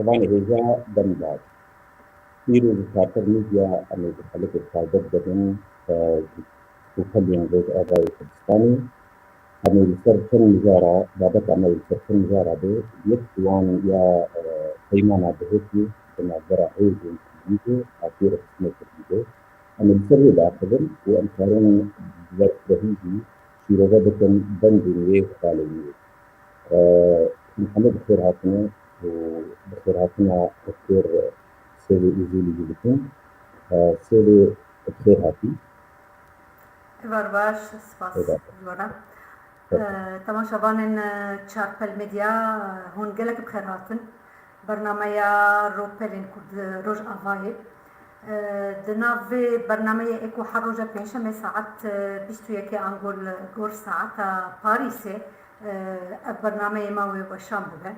طبعا هي دمدار كثير بخاطر ميديا أنا بخليك تتعدد بدن وخلي نزيد آباء كردستاني أنا السرطان مجارة بابك أنا السرطان مجارة دي يكتوان يا قيمانا بهوتي بنا برا هيزن كبيرة أكيرا اسمه كبيرة أنا السر داخل وأنكارون بهيجي شيرا بكن بندن ويه خالي محمد بخير هاتنا وبخير هاتنا بخير سيدي إيزيلي جبتن سيدي بخير هاتي باش سپاس جوارا تماشاوانên çarpel medya hûn gelek bi xêr hatin bernameya ropelên ku di roj avayê di nav vê bernameyê ê ku her roja pênçemê saet 21 angol gor saeta Parîsê ev bernameyê ma wê weşan bibe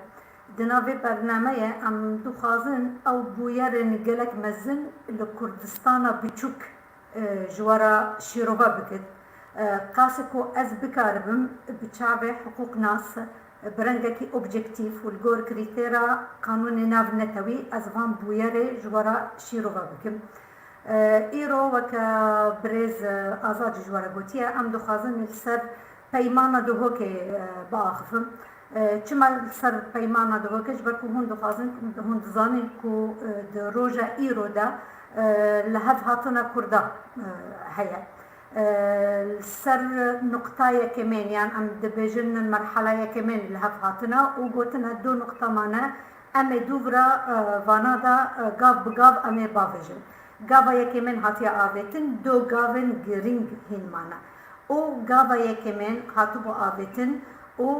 di nav vê bernameyê em dixwazin ew bûyerên gelek mezin li Kurdistana biçûk ji wara şîrova bikin قاسه کو از بکاربم بچاوه حقوق ناس برنگکی اوبجکتیف و الگور کریتیرا قانون ناو نتوی از وان بویره جوارا شیرو بکم ایرو وکا برز آزاد جوارا گوتیه ام دخوازن سر پیمانا دوهو که باخفم چما سر پیمانا دوهو که جبر که هون دخوازن هون دزانین که روژا ایرو دا لحف هاتونا کرده هیا سر نقطة كمان يعني أم دبجن المرحلة كمان اللي هاتنا وقلتنا دو نقطة معنا أم دوبرا فانادا قاب بقاب أم بافجن قابا كمان هاتيا آفتن دو قابن جرينج هين معنا و قابا كمان هاتبو آفتن و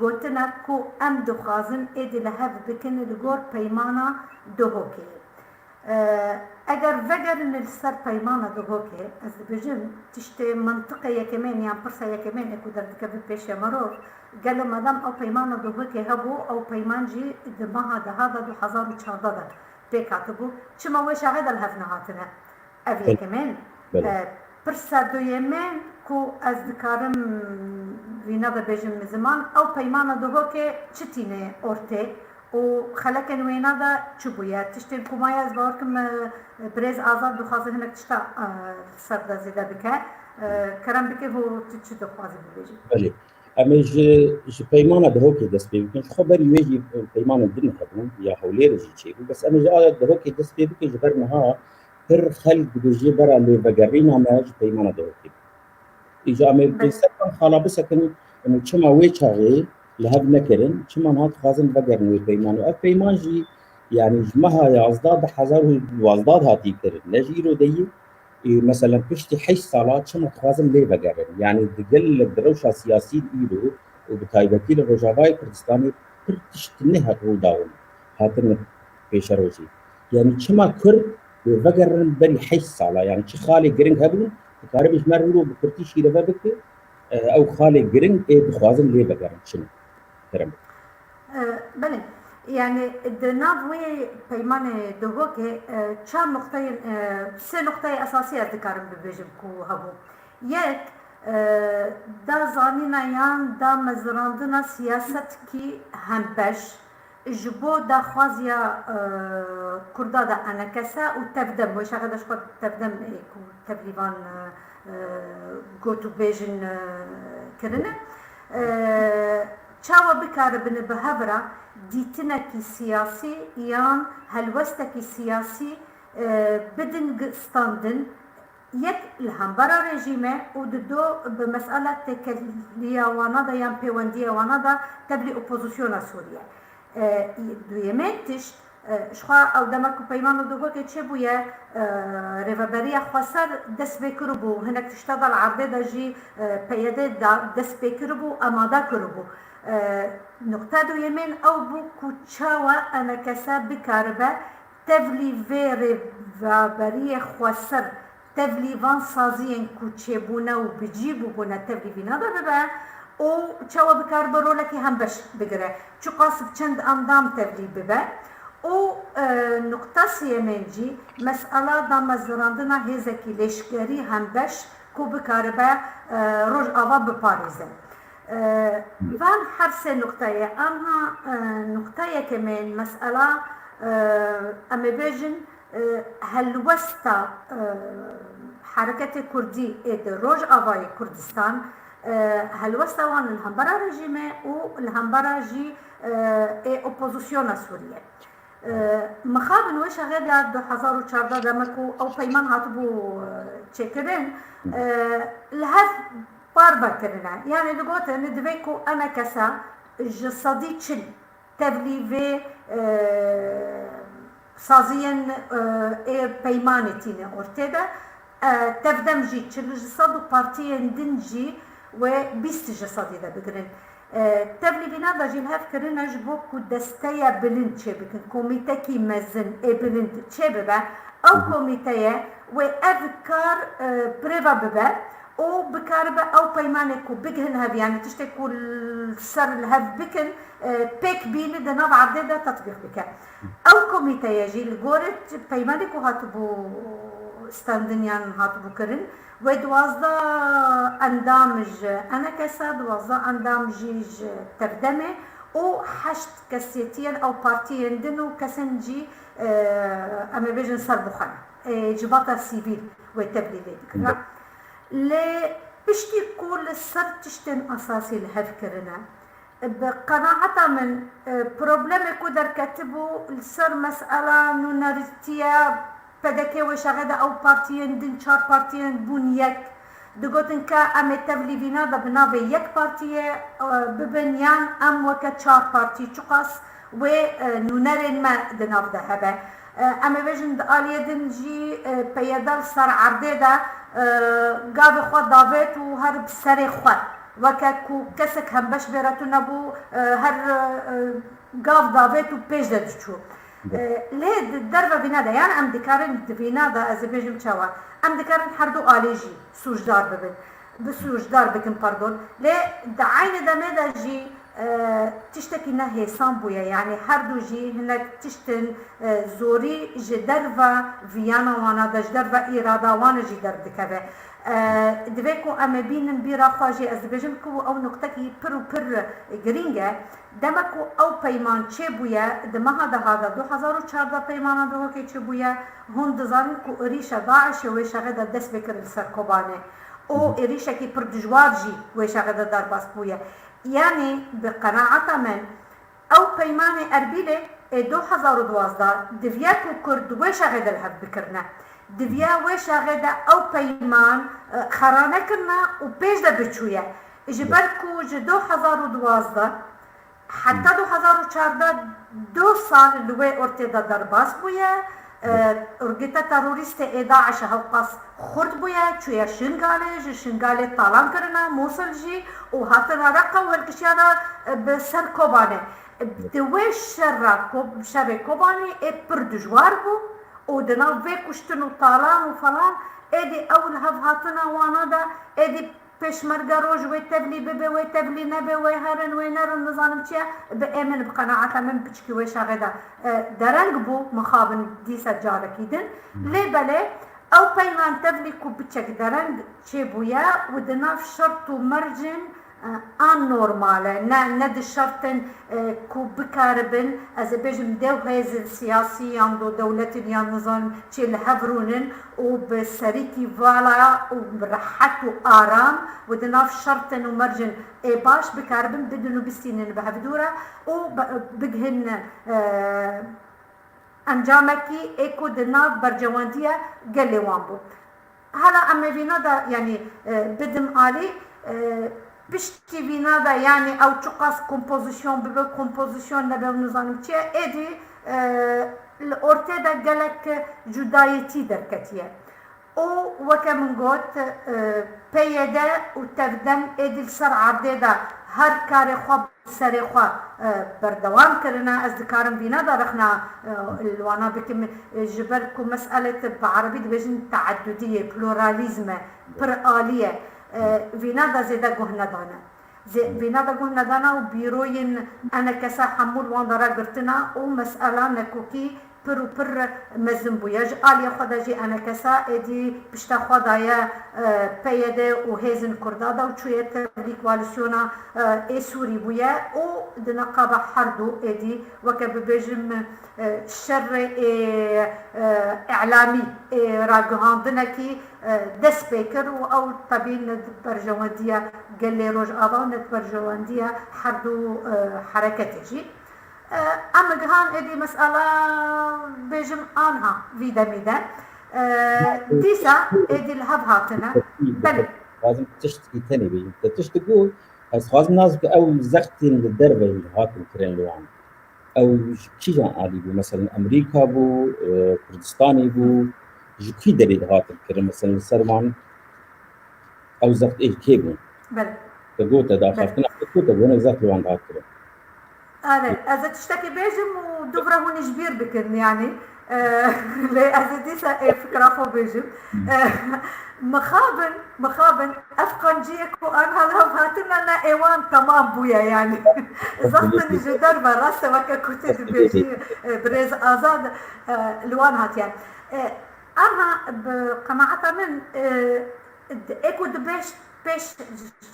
قلتنا كو أم دخازن إيدي لهف بكن لغور بيمانا دو هوكي اگر وگرن السر پیمانه دوهوکه از بجم تشته منطقه یکمین یا پرسه یکمین اکو در دکه پیش مروف قالوا مادام او پیمانه دوهوکه هبو او پیمان جی دماها ده هذا 2014 بكاتبو چما وش عقد الهفنه هاتنا اف یکمین پرسه دو یمین کو از دکارم وینا بجم زمان او پیمانه دوهوکه چتینه اورته وخلكن وينا دا تشبويا تشتين كومايا زباركم بريز آزاد دخوازن هناك تشتا سردا زيدا بكا كرم بكي هو تشتو خوازن بيجي بله اما جي بيمانا دهوكي دس بيبكن خبر يجي بيمانا الدنيا خدمون يا حولير جي تشيبو بس اما جي آزاد دهوكي دس بيبكن جبرنها هر خلق بيجي برا اللي بقرينا ما جي بيمانا دهوكي إجا اما بيسكن خالبسا كن انو چما ويچاغي لهب نكرن شما هات خازن بقرن ويبيمان وأف بيمان جي يعني جمها يا أزداد حزار وأزداد هاتي كرن نجيرو دي مثلا بشتي حش صلاة شما خازن ليه بقرن يعني دقل الدروشة سياسي إيرو وبتايبتي لرجاوي كردستاني تشتنها روداون هاتن بيشروجي يعني شما كر بقرن بري حش صلاة يعني شي خالي قرن هبن كاربش مرورو بكرتيشي لبابك أو خالي قرن إيه بخوازن ليه بقرن شنو بله يعني دناوي بيمان دوغوكي چهار نقطة سه نقطة أساسية ذكرهم ببيجمكو هبو يك دا زانينا يان دا مزراندنا سياست كي همبش جبو دا خوازيا كردا دا أنكسا وتفدم ويش أغداش قد تفدم تبليفان قوتو بيجن كرنا چاوا بکاربن به هبرا دیتنکی سیاسی یان هلوستکی سیاسی بدن ستاندن یک الهمبرا رژیمه و دو به مسئله تکلیه وانا دا یان پیوندیه وانا دا تبلی اپوزیسیون سوریه دویمین تشت شخوا او دمکو پیمانو دوگو که چه بویه ریوبریه خواسر دست بکرو بو هنک تشتاد العرده دا جی پیده دست بکرو بو اماده کرو بو نقطه دو یمین او بو کوچاوا انا کسا بکاربه تبلی ویره و بریه خواسر تبلی وان سازین کوچه بونه و بجیبو بونه تبلی وینا دا ببه او چاوا بکاربه رولکی هم بش بگره چو قاسب چند اندام تبلی ببه او نقطه سیمین جی مسئله دا مزراندنا هزکی لشگری هم بش کو بکاربه روش آوا بپاریزه فان حرس نقطة أما نقطة كمان مسألة أما بيجن هل وسط حركة كردي روج آفاي كردستان هل وسط وان الهمبرا رجيمة والهمبرا جي اوبوزيسيون سوريا مخابن وش غدا 2014 دمكو او پیمان هاتبو چکرن لهف باربا كرنا يعني دقوت ندبيكو انا كسا جسدي تشل تبليفي سازيا بيمانتين اورتيدا تفدمجي تشل جسد بارتيين دنجي وبيست جسدي دا بقرن تبليفينا دا جيل هاف كرنا جبوكو دستايا بلند شبكن كوميتاكي مزن بلند شببا او كوميتايا وافكار بريفا ببا او بكاربا او بيمانكو بيجهن هاف يعني تشتكو السر الهاف بكن بيك بين دنا بعددا تطبيق بك او كوميتايا جيل غورت بيمانكو هاتبو ستاندنيان هاتبو كرن ودوازدا اندامج انا كسا دوازدا اندامجيج تردمه او حشت كسيتين او بارتيين دنو كسنجي اما بيجن سربخان جباطة سيفيل وتبليلي بكرا لي بشتي كل السر تشتن اساسي لهفكرنا بقناعة من بروبلم كودر كتبو السر مسألة نونارتيا پدکه و شغله او پارتیان دن چهار پارتیان بون یک دگوتن که ام تبلیغینا دا بنابه یک پارتیه ببنیان ام وکه چهار پارتی چقاس و نونرین ما دناف ده هبه ام ویژن دا آلیه دن جی پیدال سر عرده دا گاب خود داوت و هر بسر خود وکه کو کسک هم بش براتو نبو هر گاب داوت و پیش دادشو ليه الدربة بنادا يعني ام دكارن بنادا از بيجم تشوا ام دكارن حردو آليجي سوجدار ببن بسوجدار بكن باردون ليه دعين دمدا جي تشتكي نهي سامبويا يعني حردو جي هناك تشتن زوري جي دربة فيانا وانا داش دربة إرادة وانا جي درب دكابه دبيكو اما بينن بيرا خواجي از بيجم كو او نقطكي برو بر جرينجا دمكو او پیمان چه بویا دمها ده هذا 2014 پیمان ده که چه بویا هون دزارن کو ریشه داعش و شغله دست بکر سر کوبانه او ریشه کی پر دجوار جی و شغله در باس بویا يعني بقناعه من او پیمان اربيله 2012 دفياكو كرد و شغله الهب بكرنا دفيا و شغله او پیمان خرانه كنا و بيج ده بچويا جبركو 2012 حتى 2014 2 سال لوي اورتيدا درباس بويا ارگتا تروریست داعش هوقاس خرد بويا چويا شنگاله طالان کرنا موصل جي و هاتنا رقا و هالكشيانا بسر كوبانه دوي شر كوباني پر دجوار بو و دنا في كشتنو طالان و فلان ادي اول هاتنا وانا دا ادي پشمرگا روز و تبلی ببه و تبلی نبه و هرن و نرن نظام چیه به امن بقناعت من بچکی و شغله درنگ بو مخابن دیسا جاره کیدن لی بله او پیمان تبلی کو بچک درنگ چه بویا و دناف شرط و مرجن آن نورماله نه ده شرطن کو بکاربن از بجم دو هیز سیاسی یا دو دولت یا نظام چه لحفرونن و بسریکی والا و راحت و آرام و دناف شرطن و مرجن باش بکاربن بدونو بستینن بهفدوره و بگهن انجامکی ايكو دناف برجواندية قال لي وامبو هلا اما فينا دا يعني بدم آلي بشتي فينا دا يعني او تقاس كومبوزيشن ببو كومبوزيشن نبو نظام چه ادي الأورتيدا قالك جدايتي دركتيه او وكمن قلت بيدا وتقدم ادي السر عرضه هر کار خواب سر خواب بردوام کرنا از دکارم بینا دارخنا الوانا بكم جبركم مسألة بعربي دبجن تعددية بلوراليزم برآلية فينا دا زيدا قهنا دانا فينا دا قهنا دانا وبيروين أنا كسا حمول وان دارا قرتنا ومسألة نكوكي پر مزن بویا ج آلیا خدا جی انا کسا ادی پشتا خدا یا پیده و هزن کردادا و چویه تبلی کوالسیونا ای سوری بویا و دنقابه حردو ادی وکه ببیجم شر اعلامی راگهاندنکی دست بکر و او طبیعی ند برجواندیا گلی روش آبا ند برجواندیا حردو حرکتی جی اما جهان ادي مسألة بيجم آنها فيدا ميدا ديسا ادي الهب هاتنا بل لازم تشتكي تاني بي تشتكوا بس لازم نازك او زختين للدربة اللي هاتن كرين لوان او كي جان عادي بو مثلا امريكا بو كردستاني بو جكي دريد هاتن كرين مثلا سرمان او زخت ايه كيبو بل تقول تدا خافتنا تقول وانا زخت لوان هاتن اذا تشتكي بيجم ودبره هون جبير بكن يعني اذا ديسا فكره فو بيجم مخابن افقن جيك وانا لو هاتنا انا ايوان تمام بويا يعني زختني جدار براسه وكا كنت بيجي بريز ازاد لوان هات يعني انا بقناعتها من ايكو بيش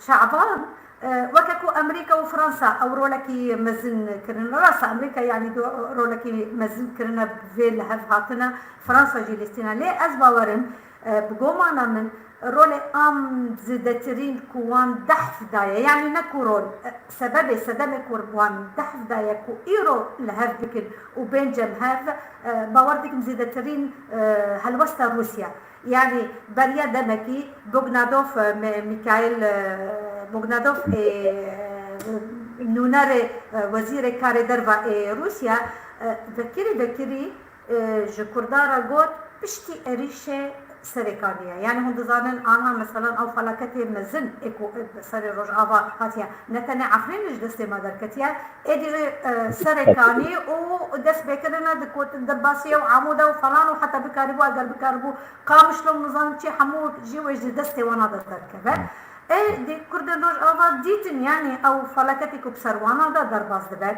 شعبان وكاكو امريكا وفرنسا او رولكي مزن كرنا راسا امريكا يعني رولكي مزن كرنا بفيل هاتنا فرنسا جيلستينا ليه ازباورن بقومانا من رولي ام زدترين كوان دحف دايا يعني نكو رول سبب كوان دحف دايا كو ايرو لهف بكن وبنجم هاف باوردك مزدترين هلوستا روسيا يعني بريا دمكي بوغنادوف ميكائيل بوغنادوف نونار وزير كاري درفا روسيا ذكري جكردارا قوت بشتي اريشه سرکانیه یعنی هند زانن آنها مثلا او فلاکتی مزن اکو سر روز آوا هاتیا نتنه عفرینش دست مادر کتیا ادی سرکانی و دست بکرنا دکوت دباسیه و عموده و فلان و حتی بکاربو اگر بکاربو قامش لهم نظام چی حمو جی وجد دست وانا درکبه دی کردن روز آوا دیتن یعنی او فلاکتی کو بسروانا دا درباز دبه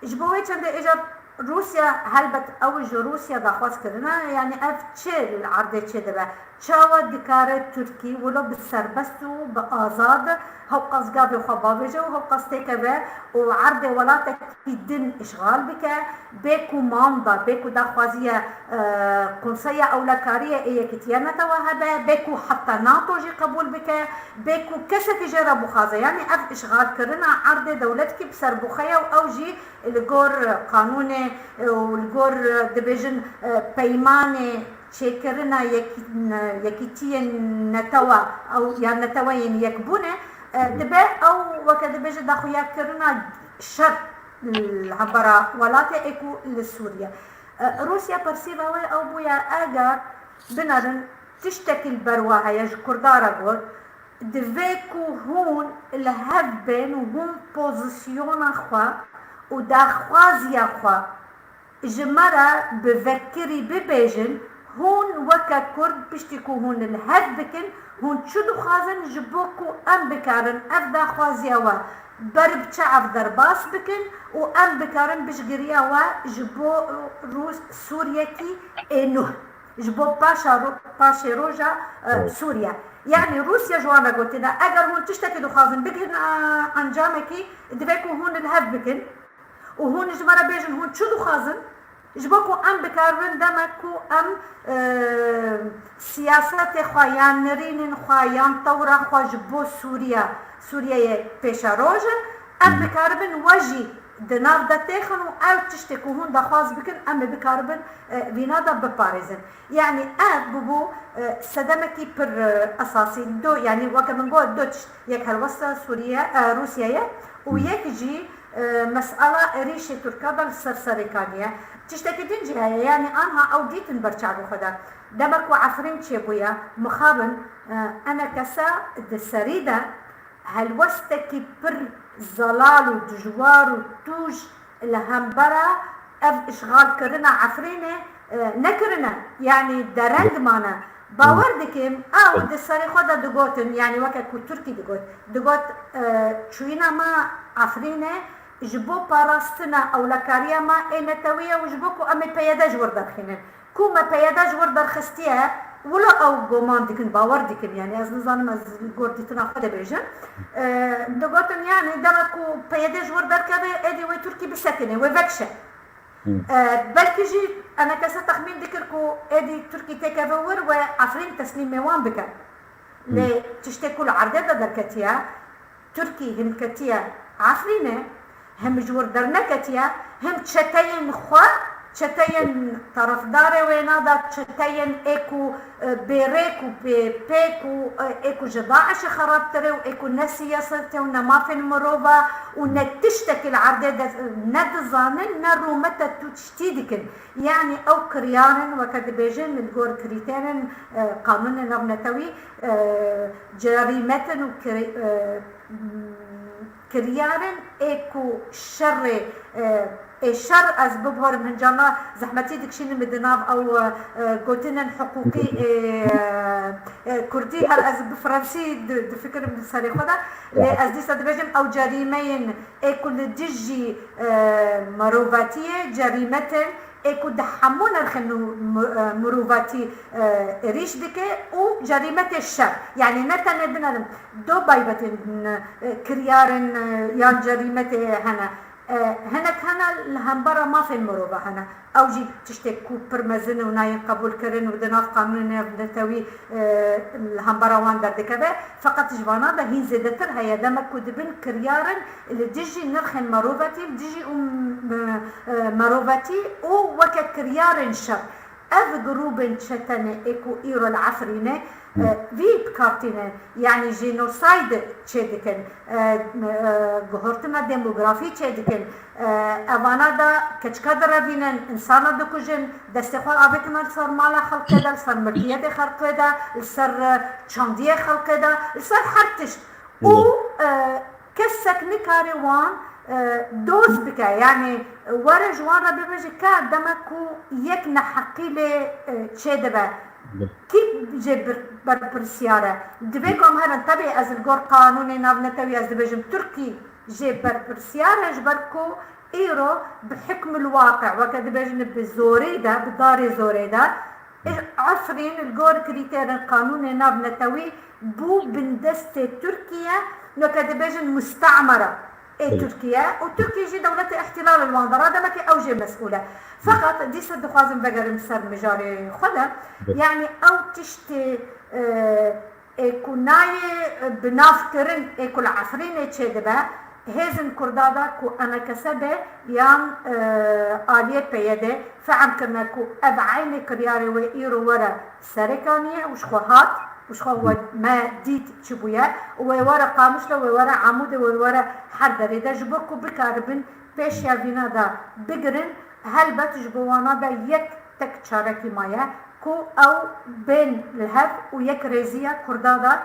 جبوه چنده اجاب روسيا هلبت اوج روسيا داخواز كرنا يعني اف تشي العرض تشي دبا تشاوى دكارة تركي ولو بسربستو بآزاد هو قصقابي وخبابجة وهو قصتك با وعرض ولاتك في دن اشغال بك بيكو ماندا بيكو داخوازية قنصية او لكارية ايه كتيانة توهبة بيكو حتى ناتو جي قبول بك بيكو كسك جرى بخازة يعني اف اشغال كرنا عرض دولتك بسربوخية او جي الجور قانوني والجور دبيجن بيماني شكرنا يكتين نتوا او يعني نتوين يكبونه دبا او وكذا بيجي داخويا كرنا شر الهبرة ولاته اكو لسوريا روسيا برسيبا او بويا اجر بنادن تشتكي البرواها يج كردارا قول دفيكو هون الهبن وهم بوزيسيون اخوا وداخوازي اخوا جمرة بفكري ببيجن هون وكا كرد بيشتكو هون الهد بكن هون شدو خازن جبوكو ام بكارن افدا خوازياوا برب شعب درباس بكن و ام بكارن بشجرياوا جبو روس سورياكي انو جبو باشا روجا سوريا يعني روسيا جوانا قلتنا اگر هون تشتكي دو خازن بكن انجامكي دفاكو هون الهد بكن وهون جمرة بيجن هون شدو خازن جبوكو ام بكاربن دمكو ام سياسات خوايان نرين خوايان طورا خوا جبو سوريا بيشا روجن ام بكاربن وجي دناف دا تيخن و او تشتكو هون دا خواز بكن ام بكاربن بينا دا بباريزن يعني ببو سدمكي پر اساسي دو يعني وكا من قول دوتش يك هالوسط روسيا ويك جي مسألة ريشة تركادا السرسريكانية تشتكي دنجي هاي يعني أنها أو ديتن برشارو خدا دمك وعفرين تشيبويا مخابن أنا كسا السريدة هالوستكي بر زلال ودجوار وتوج الهمبرة أف إشغال كرنا عفرينة نكرنا يعني درنج مانا باوردكم او دساري خدا دقوتن يعني وكا كو تركي دقوت شوينا ما عفرينة جبو باراستنا او لكاريا ما انتويه وجبوكو امي بيداج وردر خينن كوما بيداج وردر خستيها ولا او قومان ديكن باور ديكن يعني از نظام از قردي تناخد بيجن دقوتن يعني دمكو بيداج وردر كذا ادي وي تركي بسكنه وفكشه بلكي جي انا كسا تخمين ذكركو ادي تركي تكفور وعفرين تسليم ميوان بك لي تشتكوا العردة دركتيا تركي هم كتيا عفرينه هم جور درنكتيا هم تشتين خوا تشتين طرفدار وينادا تشتين ايكو بيريكو بيكو ايكو جضاعش خرابتري وايكو نسياسته ونمافن مروفا ونتشتكي العردة ند ظانن نرو متى تشتيدكن يعني او كريارن وكد بيجن الجور كريتين قانون نغنتوي جريمة كريارن ايكو شر الشر از ببهر من جانا زحمتي دكشين مدناف او قوتنا حقوقي كردي هل از بفرنسي دفكر من ساري خدا از دي سدبجن او جريمين ايكل دجي مروفاتية جريمة ايكو دحمون الخنو مروفاتي ريش دكي و جريمة الشر يعني نتا ندنا دو بايبتين كريارن يان جريمة هنا هنا كان الهمبرة ما في المروبة هنا أو جي تشتكوا برمزن وناين قبول كرن ودناف قانون نتوي الهمبرة وان درد كذا فقط جبانا ده هي زيادتر هيا دمك كدبن كريارن اللي تجي نرخن مروبتي تجي مروبتي او وكا كريارن شر اف جروبن شتنه ايكو ايرو العفرينه فيب كارتينه يعني جينوسايد تشدكن جهورتنا ديموغرافي تشدكن اوانا دا كچكدر بينن انسان دكوجن دستخوال ابيكنا صار مالا خلق كده صار مكيه خلق كده صار چانديه خلق كده صار حرتش و كسك نكاري وان دوز بكا يعني ورا جوان ربي بيجي كا دمكو يك نحقي لي تشدبه كيف جبر برسيارة دبيكم هذا تبع از الجور قانوني نبنتوي از دبيجم تركي جبر برسيارة جبركو إيرو بحكم الواقع وكذا بيجن بزوري ده بداري زوري ده عفرين الجور كريتير القانوني نبنتوي بو بندستة تركيا وكذا بيجن مستعمرة تركيا وتركيا جي دولة احتلال الوانضرة ده ما كي أوجه مسؤولة فقط دي صد خوازم بقر مسر مجاري خدا يعني أو تشتي كناي بنافكرن كل عفرين تشدبا هزن كردادا كو أنا كسبة يام آلية بيده فعم كنا كو أبعيني كرياري وإيرو ورا سركانية وشخوهات وشخو ما ديت شبويا وورا قامشلا وورا عمود وورا حردري دا جبوكو بكاربن بيش يافينا دا بقرن هل بتجبوانا دا يك تك شاركي مايا كو او بين الهف ويك ريزيا كردادا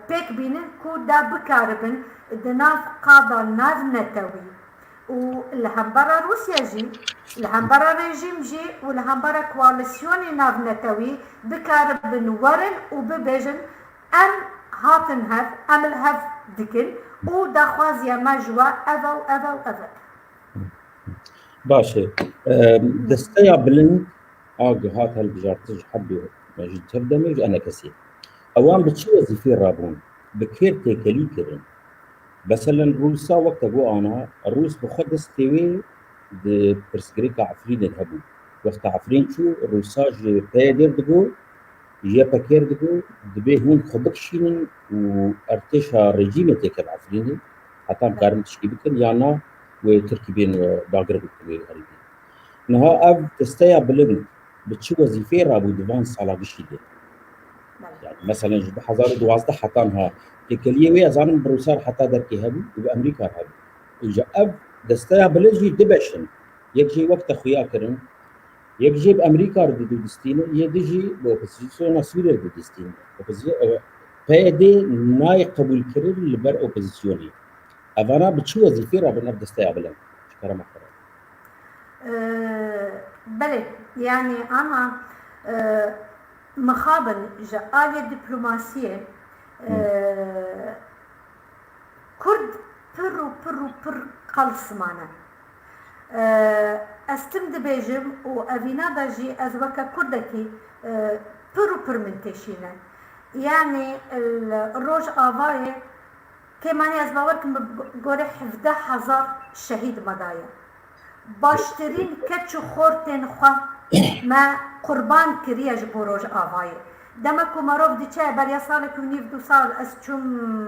بيك بينن كو دا بكاربن دناف قاضا ناف نتوي والهمبرا روسيا جي الهمبرا ريجيم جي والهمبرا كواليسيوني ناف نتوي بكاربن ورن وببيجن ام هاتن هف ام الهف دكن ودا خوازيا مجوا اذو باشه دستيا بلند هات هالبجارتج حبي مجد تبدمج انا كسي اوان بتشي وظيفه رابون بكير تكلي كرن مثلا روسا وقت ابو انا الروس بخدس تيوي د برسكريكا عفرين الهبو وقت عفرين شو الروسا جي بيدر دغو يا بكير دغو دبي هون خبكشين وارتشا رجيم تكل عفرين حتى كارم تشكي بكن يانا وتركي بين باقر بكوي غريبين نها اف تستيا بلند بتشي وظيفه رابو دفان صالا بشيده يعني مثلا جب 2012 حتى انها تكليه ويا زانم بروسار حتى دركي هبو وبامريكا هبو اجا اب دستيا بلجي دبشن يجي وقت اخويا كرن يجي بامريكا ردو دستينه يجي باوبوزيسيون سوريا ردو دستينه بيدي ناي قبول كرن لبر اوبوزيسيوني افانا بتشي وظيفه رابو نف دستيا بلند شكرا مكرا بلى يعني انا مخابن جآلية دبلوماسية كرد برو قلص معنا استمد بيجم وأبينا داجي أزوكا كردكي برو برمنتيشينا يعني الروج آفاي كماني أزباوركم بقوري 11,000 شهيد مدايا باشترين كتشو خورتين خوا ما قربان كريا جبو روج آفاي دمكو مروف دي چه بريا سالك ونيف دو سال از چوم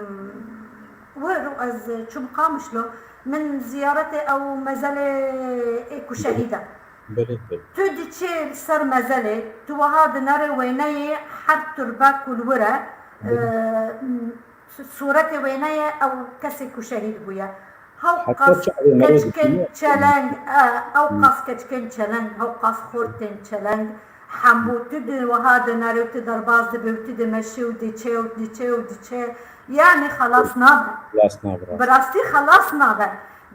ورو از چوم قامشلو من زيارتي او مزالي ايكو شهيدة تو دي چه سر مزالي تو هاد نار ويناي حد ترباك الورا صورتي ويناي او كسيكو شهيد بويا هاو قاس كتشكن چلنگ او قاس كتشكن چلنگ هاو قاس خورتين چلنگ حمو تدي وهذا ناري وتدر باز دبي وتدي مشي ودي چه ودي چه ودي چه يعني خلاص نابا براستي خلاص نابا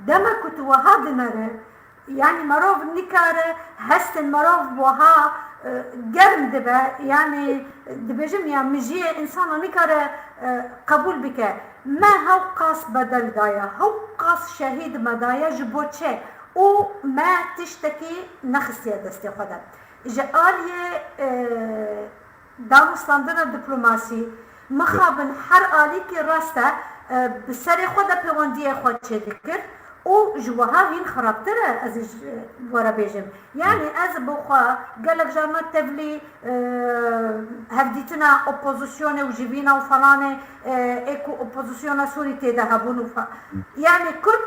دما كنت وهذا ناري يعني مروف نكارة هستن مروف وها جرم دبا يعني دبجم يعني مجي انسان نكارة قبول بك ما هو قاس بدل دايا هو قاس شهيد مدايا جبوتشي وما تشتكي نخسي دستي خدا جالية دانستاندنا دبلوماسي مخابن حر آليكي راستا بسري خدا بيواندية خود چه ذكر و جواها هين خرابتره از ورا بيجم يعني از بوخوا قالك جامعة تبلي هفديتنا اوبوزيسيون وجيبينا وفلانه ايكو اوبوزيسيون سوري تيدا هبون يعني كل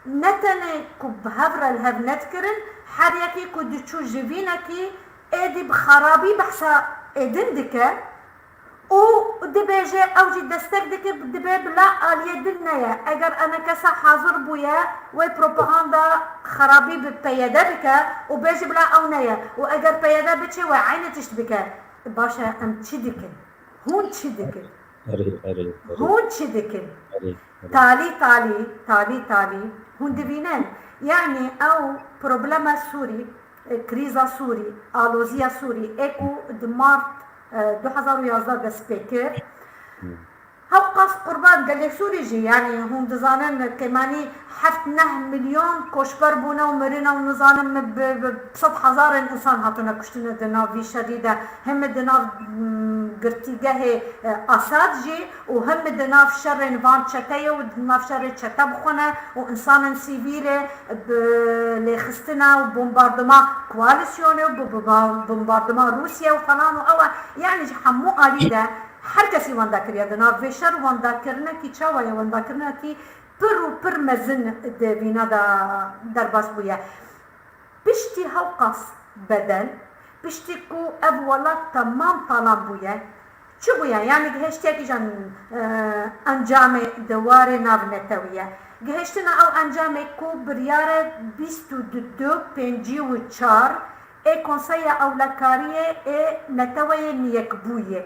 نتنه كب هبرا الهب نتكرن حريكي كد تشو جيبينكي ايدي بخرابي بحسا ايدن دكا و دبيجي اوجي دستك دكي دبي بلا آلية دلنايا اگر انا كسا حاضر بويا وي بروباغندا خرابي ببيادا بكا و بيجي بلا اونايا و اگر بيادا بچي و عينة تشتبكا باشا ام چي دكن هون چي دكن هون چي دكن تالي تالي تالي تالي هون دبينن يعني او بروبلما سوري كريزا سوري آلوزيا سوري ايكو دمارت 2011 دسبيكر هاو قاس قربان قال لي سوري جي يعني هم دزانن كماني حفتنه مليون كوشبر بونا ومرينا ونزانن بصد هزار انسان هاتونا كشتنا دنافي شديدة هم دناف قرتيقه اساد جي وهم دناف شر نفان تشتايا ودناف شر تشتا بخونا وانسان سيفيلي لخستنا وبومباردما كواليسيوني وبومباردما روسيا وفلان وأوا يعني حمو قليلة هر کسی واندا کریا دنا وشر واندا کرنا کی چاویا واندا کرنا کی پر مزن دوینا دا درباس بویا بشتی هوقاس بدل بشتی کو ابولا تمام طالب بویا چه بویا يعني گهشتی کی جان انجام دوار نابنتویا گهشتنا او انجام کو بریار 2254 ای کنسیا اولکاریه ای نتوی نیکبویه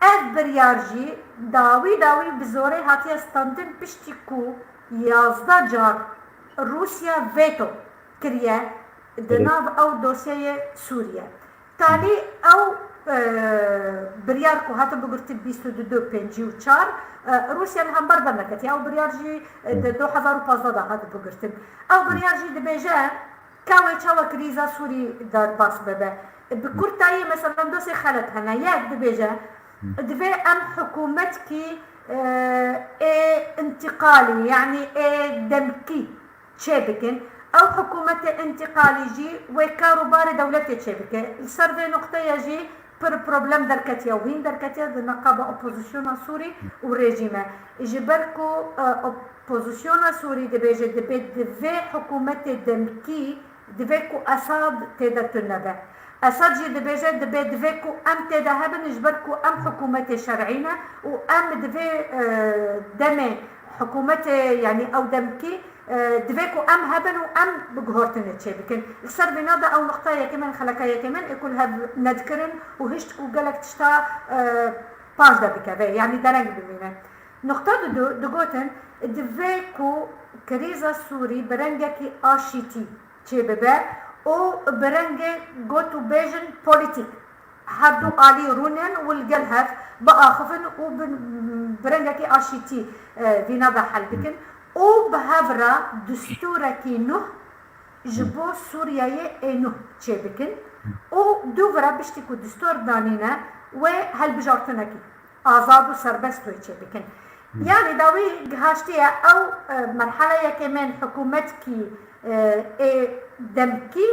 اف بریارجی داوی بزوره هاتی استاندن پشتی کو 11 جار روسیا ویتو کریه دناو او دوسیه سوریه تالی او بریار کو هاتا بگرتی 2254 روسیا هم بردم نکتی او بریارجی 2015 دا هاتا بگرتن او بریارجی دبیجه كاوي تشاوا كريزا سوري دار باس بابا بكورتاي مثلا دوسي خلت هنا ياك دبيجا دبي ام حكومتكي انتقالي يعني دمكي تشابكن او حكومة انتقالي جي ويكارو باري دولتي تشابكه السر في نقطة يجي بر بروبلم دركتيا وين دركتيا نقابة اوبوزيسيون سوري وريجيما جبركو اوبوزيسيون سوري دبيجا دبي حكومة دمكي دبيكو اساد تيدا تنبه اساد جي دبيجا دبيكو ام تيدا هبن جبركو ام حكومة شرعينا وام دبي دمي حكومة يعني او دمكي دبيكو ام هبن وام بجهورتن تشابكن السر بنادا او نقطة يا كمان خلكايا كمان يكون هب ندكرن وهشتكو قالك تشتا باش دا بكافي يعني درنج بمينا نقطة دقوتن دبيكو كريزا سوري برنجكي اشيتي تشاببا او برنجي جوتو بيجن بوليتيك حدو علي رونن والقلهف بآخفن وبرنجكي اشيتي في نادا حلبكن او بهفرا دستوركي نه جبو سوريا انه تشبكن او دوفرا بشتكو دستور دانينا وهل بجارتنكي آزاد و سربست تشبكن يعني داوي هاشتيا او مرحلة كمان حكومتكي دمكي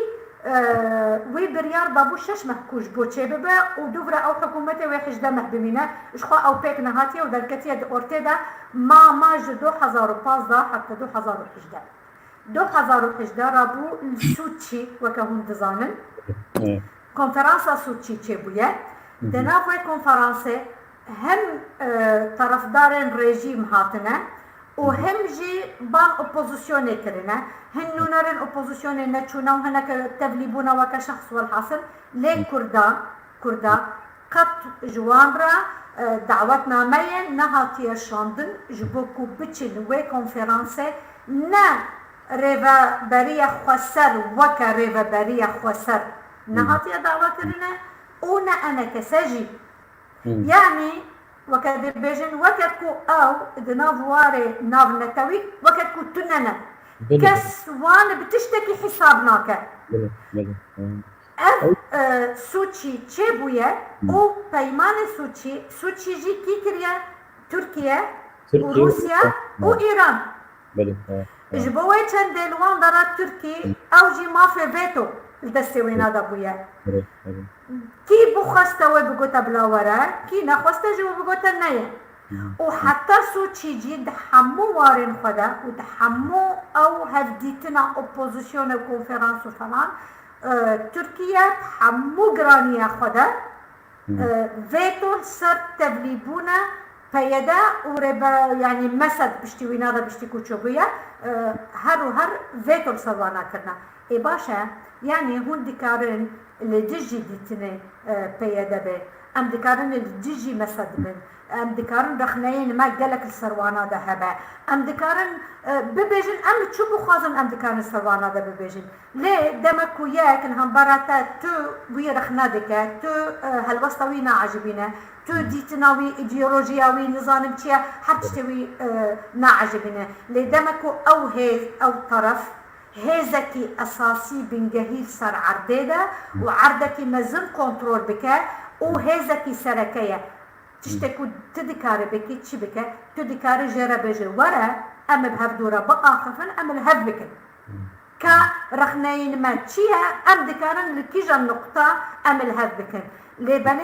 وی بریار بابو شش محکوش بو چه ببه و دوباره او حکومت و حجده محبمینه اشخوا او پیک نهاتی و درکتیه ده ارته ده ماج 2015 حتی 2018 2018 رابو السوتشي وكهون دزانن کنفرانسا سوتشي چه بویه دنافوی کنفرانسه هم طرفدارن رژیم هاتنه و هم جي بان اپوزيسيوني كرنا هنو نرن اپوزيسيوني نتشونا وهناك تبليبونا وكا شخص والحاصل لي كردا قط جوانرا دعوتنا مين نهاتي شاندن جبوكو بتشن وي كونفرانسي نا ريفا بريا خسر وكا ريفا بريا خسر نهاتي دعوة كرنا ونا انا كساجي يعني وكذا بيجن وكتكو او دنافواري ناف نتاوي وكتكو تننا كس وان بتشتكي حسابناك سوتشي تشيبويا او بيمان سوتشي جي كيكريا تركيا وروسيا وايران جبوي تشندلوان دارا تركي او جي ما في فيتو الدستوين هذا بويا كي بخسته بقوتا بلاورا كي نخسته جو بقوتا نيا وحتى سوتشي جي دحمو وارين خدا ودحمو او هفديتنا اوبوزيسيون كونفرنس وفلان تركيا دحمو غرانيا خدا فيتو سر تبليبونا فيدا وربا يعني مسد بشتوينا هذا بشتكو تشوبيا هر فيتو سوانا كرنا اي باشا يعني هون ديكارن اللي ديجي ديتني بيدا بي ام ديكارن اللي ديجي مسد من ام ديكارن رخنين ما قالك السروانا ده هبا ام ديكارن ببيجن ام تشوفوا خازن ام ديكارن السروانا ده ببيجن ليه دمك وياك انهم براتا تو وي رخنا ديكا تو هالوسطوينا عجبينا تو ديتناوي ايديولوجياوي نظام تشيا حتشتوي نعجبنا ليه دمكو او هيز او طرف هيزكي اساسي بنجهيل سر عرديده وعردكي مزن كنترول بك وهيزكي سركيه تشتكو تدكاري بكي تشبكه تدكاري جرى بيجي ورا اما بهفدورة بقى خفن اما الهف بك كرخنين ما تشيها ام دكارن لكيجا النقطة ام الهف بك لبني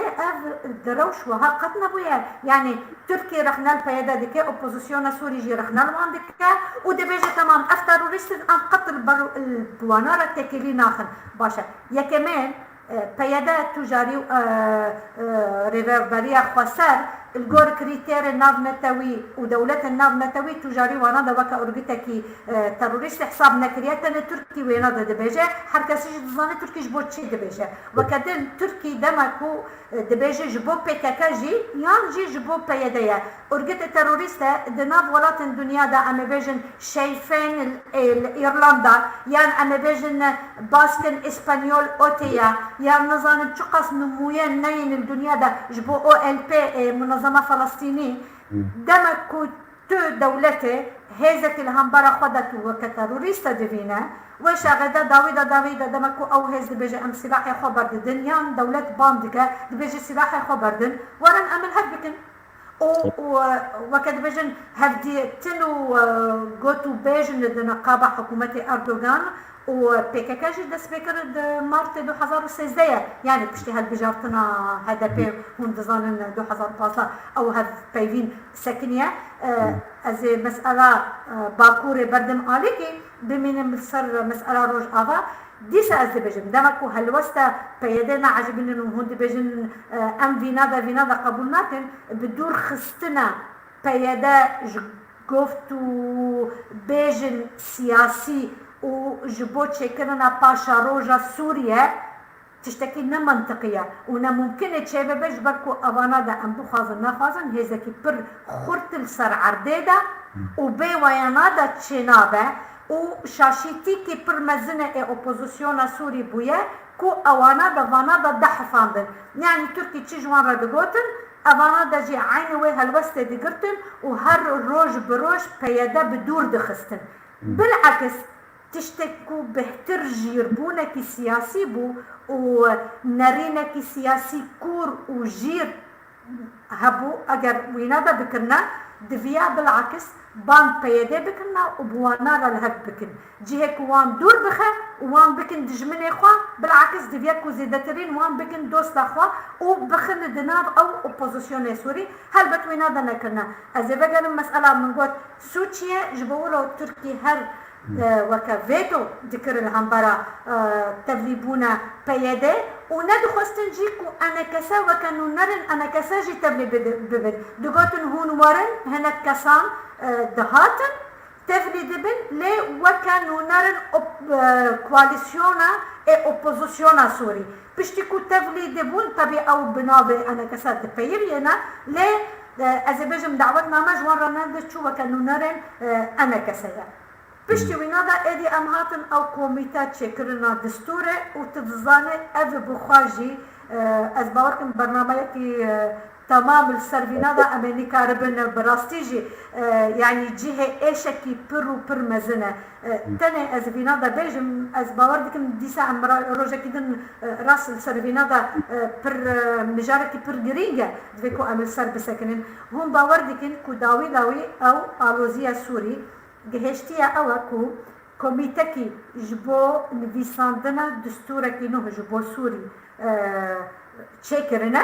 دروش وها قطنا بويا يعني تركي رخنا البيادة ديكا اوبوزيسيون سوري جي رخنا الوان ديكا ودي بيجي تمام افتر وريست ان قتل البوانارة تكيلي ناخن باشا يا كمان بيادة تجاري ريفربريا خواسر الجور كريتير الناف نتاوي ودولة الناف نتاوي تجاري وانا دا وكا اورجتكي تروريست حساب نكرياتنا تركي وانا دا دبيجة حركة سيجي تظاني تركي جبو تشي دبيجة وكدن تركي دمكو دبيجة جبو بيكاكا جي يان جي جبو بيادية اورجت تروريستا دناف ولات الدنيا دا اما بيجن شايفين ايرلندا يان اما بيجن باسكن اسبانيول اوتيا يان نظام تشقص نمويان نين الدنيا دا جبو او ال بي منظمة فلسطيني دمكو تو دولته هيزك الهمبرة خدت وكتروريستا دفينا وش غدا داويدا دمكو او هيز بيجي ام سلاحي خبر الدنيا دولة باندكا بيجي سلاحي خبر دن ورن امل هبكن وكد بيجن هدي تنو غوتو بيجن لنقابة حكومة اردوغان و PKK جي دسبيكر مارت 2016 يعني بشتي هالبجارتنا هذا بي هون دزانن 2015 او هاد بيفين سكنية از مسألة باكوري بردم عليكي بمين مصر مسألة روج آفا ديسا از بيجن دمكو هالوستا بيدنا عجبين انه هون بيجن ام فينادا قبولناتن بدور خستنا بيدا جوفتو بيجن سياسي وجبوت شكلنا باشا روجا سوريا تشتكي منطقية ونا ممكن تشابه باش بركو أوانا دا أمدو خازن نخازن هزاكي بر خورت السر عرديدا وبي ويانا دا تشينابا وشاشيتي كي بر مزنة اوبوزيسيون سوري بويا كو أوانا دا فانا دا دحفاندن يعني تركي تشجوان ردقوتن أفانا دجي عين وي هالوسته دقرتن وهر روج بروج بيدا بدور دخستن. بالعكس تشتكوا بهتر جيربونك سياسي بو ونرينك سياسي كور وجير هبو اگر وينادا بكرنا دفيا بالعكس بان بيدا بكرنا وبوانا الهك بكن جيهك وان دور بخا وان بكن دجمني خوا بالعكس دفياكو زيدترين وان بكن دوست خوا وبخن دناب او اوبوزيسيون سوري هل بت وينادا نكرنا ازي بقى مسألة من قوت سوتشيا جبولو تركي هر وكا فيتو ذكر الهمبرا تبليبونا بيده وندخستن جيكو انا كسا وكانو نرن انا كسا جي تبلي ببن دقاتن هون ورن هنا كسان دهاتن تبلي دبن لي وكانو نرن كواليسيونا اي اوبوزيسيونا سوري بشتكو تبلي دبون طبي او بنابي انا كسا دبيرينا لي ازبيجم دعوتنا مجوان رنان شو وكانو نرن انا كسا بشتي وينادا ادي امهاتن او كوميتات شكرنا دستوره وتتزاني اف بخواجي از باوركم برنامجي تمام السرفينادا امريكا ربنا براستيجي يعني جهه ايشكي برو برمزنه تاني از فينادا بيجم از باوردكم ديسا عم روجا كيدن راس السرفينادا بر مجاركي بر جرينجا دفيكو امل سر بسكنن هم باوردكم كوداوي داوي او الوزيه سوري گهشتیا اوکو کمیتکی جبو نویساندنا دستورکی نو جبو سوری چکرنه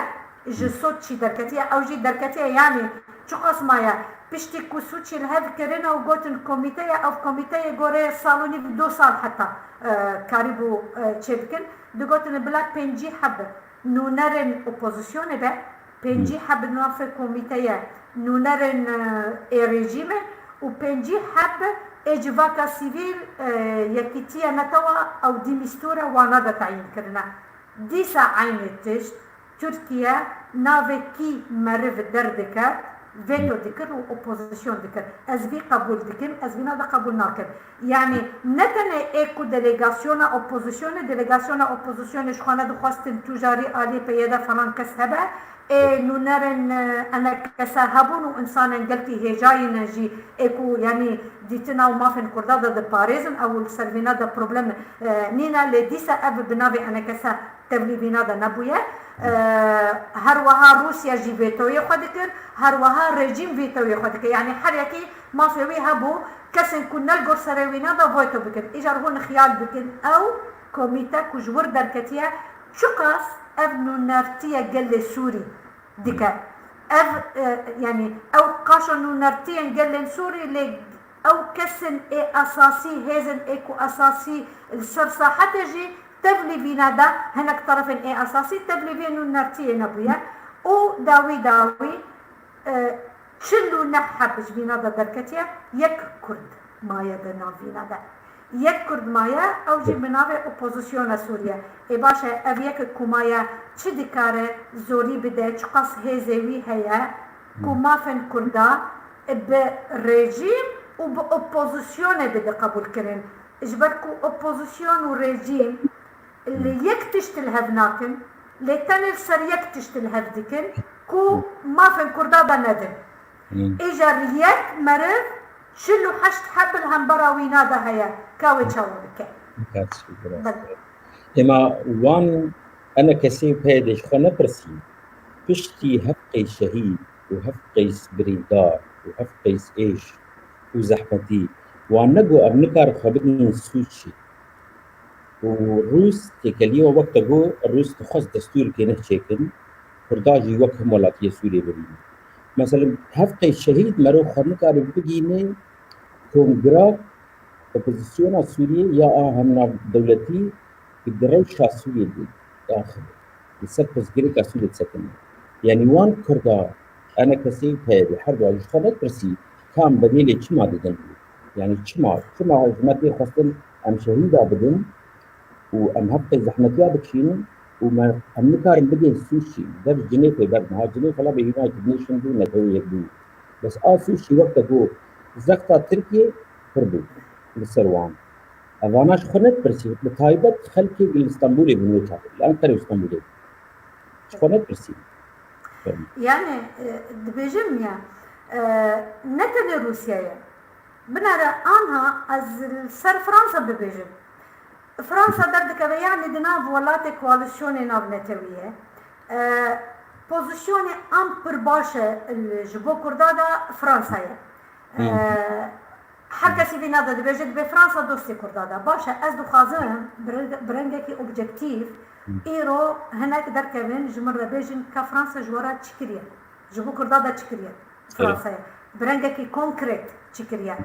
جسوت چی درکتیا او جی درکتیا یعنی چو قسمایا پشتی کسوچی الهف کرنا و گوتن کمیتیا او کمیتیا گوره سالونی 2 سال حتی کاریبو چبکن دو گوتن بلا 5 حب نونرن اپوزیسیون به 5 حب نوف کمیتیا نونرن رژیم وبنجي حب اجفاكا سيفيل يكتيا نتوا او دي مستورة وانا تعيين كرنا ديسا عين التشت تركيا نافكي مرف دردكا فيتو دكر واوبوزيسيون دكر ازبي قبول دكر ازبي نادا قبول ناكر يعني نتنا ايكو ديليغاسيون اوبوزيسيون شخوانا دخواستن تجاري آلي بيدا فلان كسهبه نونرن انا كسهبون وانسانا قلتي هجاي نجي اكو يعني ديتنا وما في كردادا د باريزن او السرفينا دا بروبلم نينا لديسا اب بنابي انا كسا تبليبينا دا نبويا هر وها روسيا جي فيتو يخدكر هر وها ريجيم فيتو يخدكر يعني حريكي ما في هبو كسن كنا الجور سروينا دا فويتو بكن اجر هون خيال بكن او كوميتا كجور دركتيا شقاس ابنو نارتيا قل سوري ديكا يعني او قاشنو نارتيا قل سوري لي او كسن اي اساسي هزن ايكو اساسي السرسا حتى جي تبلي بينا دا هناك طرفين اي اساسي تبلي بينو نارتيا نبويا او داوي شلو نحبش بينا دا دركتيا يك كرد ما يدنا بينا دا یک کرد مایا او جی مناوی اپوزیسیون سوریا ای باشه او یک کمایا چی دکاره زوری بده چقاس هزوی هیا کمافن کردا به رژیم و به اپوزیسیون بده قبول کرن اجبر کو اپوزیسیون و رژیم اللي یک تشتل هفناکن لیتن سر یک تشتل هفدکن کو مافن کردا بندن اجر یک مرد شلو حشت حب الهمبرا وينادا هيا كاوي تشاورك اما وان انا كسي بهدش خنا برسي بشتي هفقي شهيد وهفقي بريدار وهفقي ايش وزحمتي وانقو ابنكار خبرني سوشي وروس تكليه وقت جو الروس تخص دستور كينه شكل فرداجي وقت مولاتيه سوريا بريد مثلا هفقي الشهيد مرو خنكار بقينه كونغرا اپوزيسيون سوريا يا همنا دولتي الدروش سوريا دي اخر السبس جريكا سوريا سكن يعني وان كردا انا كسي في حرب الخلط برسي كان بديل كما ددن يعني كما زحمتي خاصه ام شهيده بدن وام هبقي زحمتي بكشين وما امكار بدين سوشي ده جنيف بعد ما جنيف لا بيونايتد نيشن دو نتوي يدو بس سوشي وقت جو زكتا تركيا فردو بالسروان افاناش خنت برسي بتايبت خلكي الاسطنبولي بنوتها الان كانوا اسطنبولي خنت برسي يعني دبيجم يا نتن روسيا بنرى أنها از سر فرنسا ببيجم فرنسا دردك يعني دناف ولات كواليسيوني ناف نتوية بوزيشوني أمبر باشا الجبو كردادا فرنسا حكى سيدي نادا دبيجت بفرنسا دوستي كردادا باشا از دو خازن برنجكي اوبجكتيف ايرو هناك دركبين جمر بيجن كفرنسا جورا تشكريا جبو كردادا تشكريا فرنسا برنجكي كونكريت تشكريا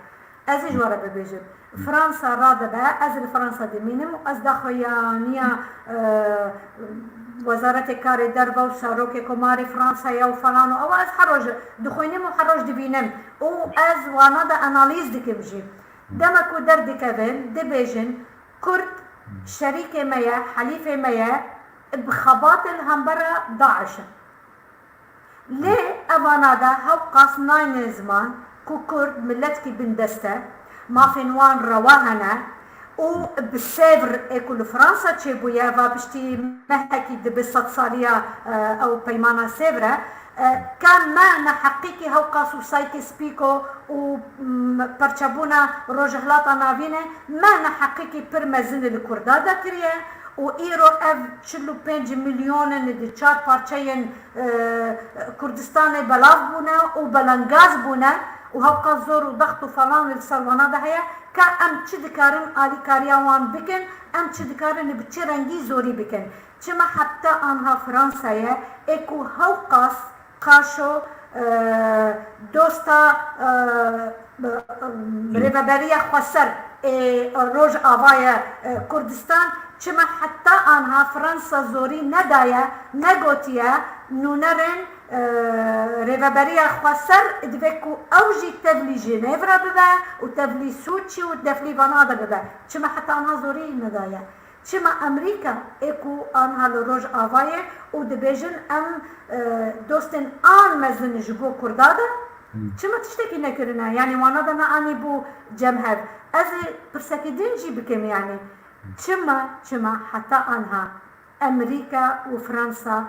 از جورا ببيجن فرنسا راده بها از فرنسا دمينم از داخويانيا وزارة كاري دربا وشاروكي كوماري فرنسا يا وفلانو او از حروج دخوينم وحروج دبينم او از وانا دا اناليز دكبجي دمكو دردك بين دبيجن كرد شريك ميا حليف ميا بخباط الهمبرة داعش ليه ابانا دا هاو قاس ناين زمان كو كرد ملتكي بندسته ما في نوان رواهنا و بالسيفر اكل فرنسا تشيبويا فابشتي مهكي دبسط صاليا او بيمانا سيفرا كان ما حقيقي هاو قاسو سايكي سبيكو و برشابونا روجهلاتا نافينه ما حقيقي برمزن الكردادا كريه و ايرو اف چلو 5 مليون ندي 4 parçaين كردستان بلاف بونا و بلنگاز بونا و هاو زور و ضغط و فلان السلوانا ده هي كا ام چه دكارن آلي كارياوان بكن ام چه دكارن بچه رنگي زوري بكن چما حتى آنها فرنسايا اكو هاو قاشو دوستا ريفابريا خسر روج آوايا كردستان چما حتى آنها فرنسا زوري ندايا نگوتيا نونرن ريفابريا خسر دفكو اوجي تفلي جنيفرا ببا و تفلي سوتشي و تفلي فانادا ببا چما حتى آنها زوري ندايا چما امريكا اكو آنها لروج آوايا و دبيجن ام دوستن آن مزن جبو كردادا چما تشتكي نكرنا يعني وانا دنا اني بو جمهر ازي برسكي دنجي بكم يعني چما حتى آنها امريكا و فرنسا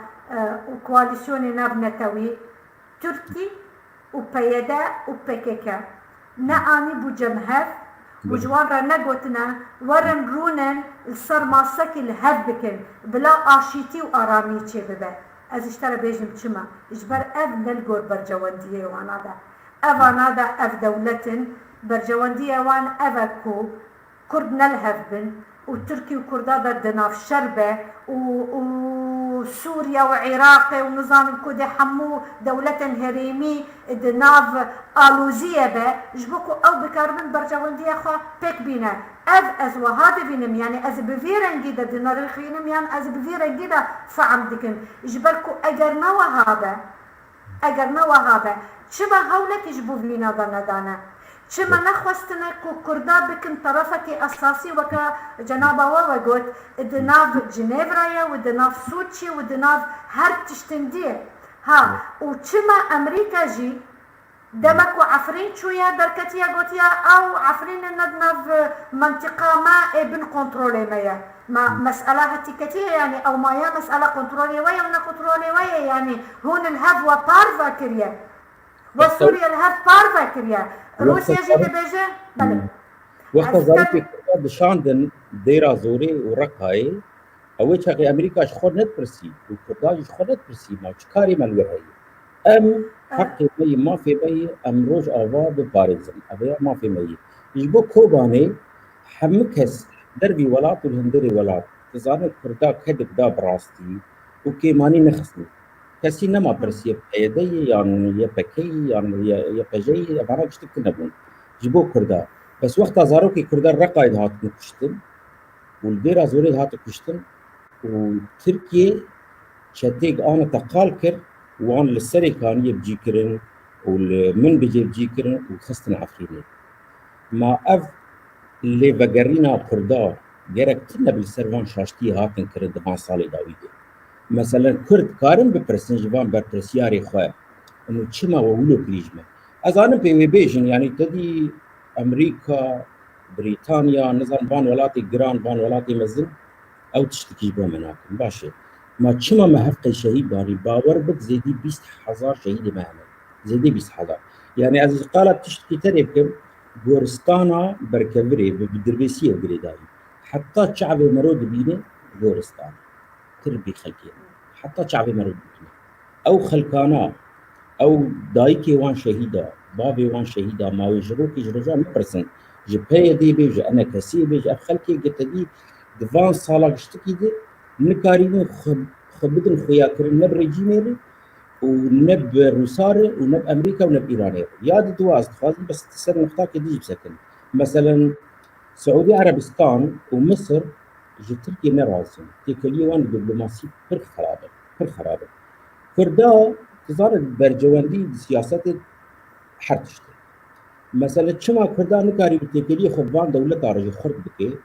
وكواليسيوني نابنتوي تركي وبيدا وبكيكا ناني بو جمهر وجوان را نگوتنا ورن رونن السر ماسك الهبكن بلا آشيتي وآرامي چه ببا از اشترى بيجم چما اجبر اف نلقور برجواندية وانا دا اوانا دا اف دولتن برجواندية وان افاكو كرد نلهفبن وتركي وكردا دناف شربة وسوريا وعراق ونظام الكودي حمو دولة هريمي دناف آلوزية با جبوكو او بكاربن برجواندية خوا بيك بينا از وهذا بينم يعني از بفيرن جيدا دنار خينم يعني از بفيرن جيدا فعم دكن جبركو اجرنا وهذا شبه هولك جبو فينا دانا چما نخواستنا کو کردا بکن طرفکی اساسی وکا جناب آوا گوت دناف جنیورایا و دناف سوچی و دناف هر تشتندیه ها و چما امریکا جی دمك وعفرين شوية دركتيا قوتيا او عفرين ندناف منطقة ما ابن كنترولي مايا ما مسألة هتيكتية يعني او مايا مسألة كنترولي ويا من كنترولي ويا يعني هون الهف وبارفا كريا وسوريا الهف بارفا كريا روسيا جي دبيجه بله وقت ذلك دشاندن ديرا زوري ورقاي او چاقي امريكا شخونت برسي وكرداج شخونت برسي ما چكاري ملوهي ام حق مي ما في مي ام روج آوا ببارزم ابي ما في مي يجبو كوباني حمكس دربي ولات والهندري ولات تزانت كردا كدب دا براستي وكي ماني نخصني كسي نما برسي بيدي يعني يا بكي يعني يا بجي انا كشت كنبون جبو كردا بس وقت زاروكي كردا رقايد هات كشتن والديرا زوري هات كشتن وتركيا شتيق انا تقالكر وان للسري كان يبجي كرن ومن بيجي كرن وخصنا عفريني ما اف اللي بقرينا كردا جرك كنا بالسرفان شاشتي هاتن كرن دمان صالي داويدي مثلا كرد كارن بپرسن جوان برپرسیاری خواه انو چما وولو کلیجمه از آنم پیوی بیجن يعني تدی امریکا بريطانيا نظام بان ولاتي جران بان ولاتي مزن او تشتكي بو مناكم باشه ما چما ما هفقي شهيد داني باور بك زيدي 20,000 شهيد ما عمل زيدي 20,000 يعني از قالت تشتكي تريبكم غورستانا بركبري بدربيسيه وقريداي حتى شعب مرود بينه غورستان تربي خلقين حتى شعب مرود بينه او خلقانا او دايكي وان شهيدا بابي وان شهيدا ما يجروكي جرجا مبرسن جبهه دي بيج انا كسي بيج خلقي قلت دي دفان صالا اشتكي دي نكارين خبدن خويا كرن نب ريجيميري ونب روساري ونب امريكا ونب ايراني يا دي دواز تفاضل بس تسال نقطه كدي بسكن مثلا سعودي عربستان ومصر جي تركيا مراسم تيكليوان دبلوماسي بر خرابه كردا تزار برجواندي سياسات حرتشت مثلا شما كردا نكاري تيكلي خبان دولة عربية خرد بكي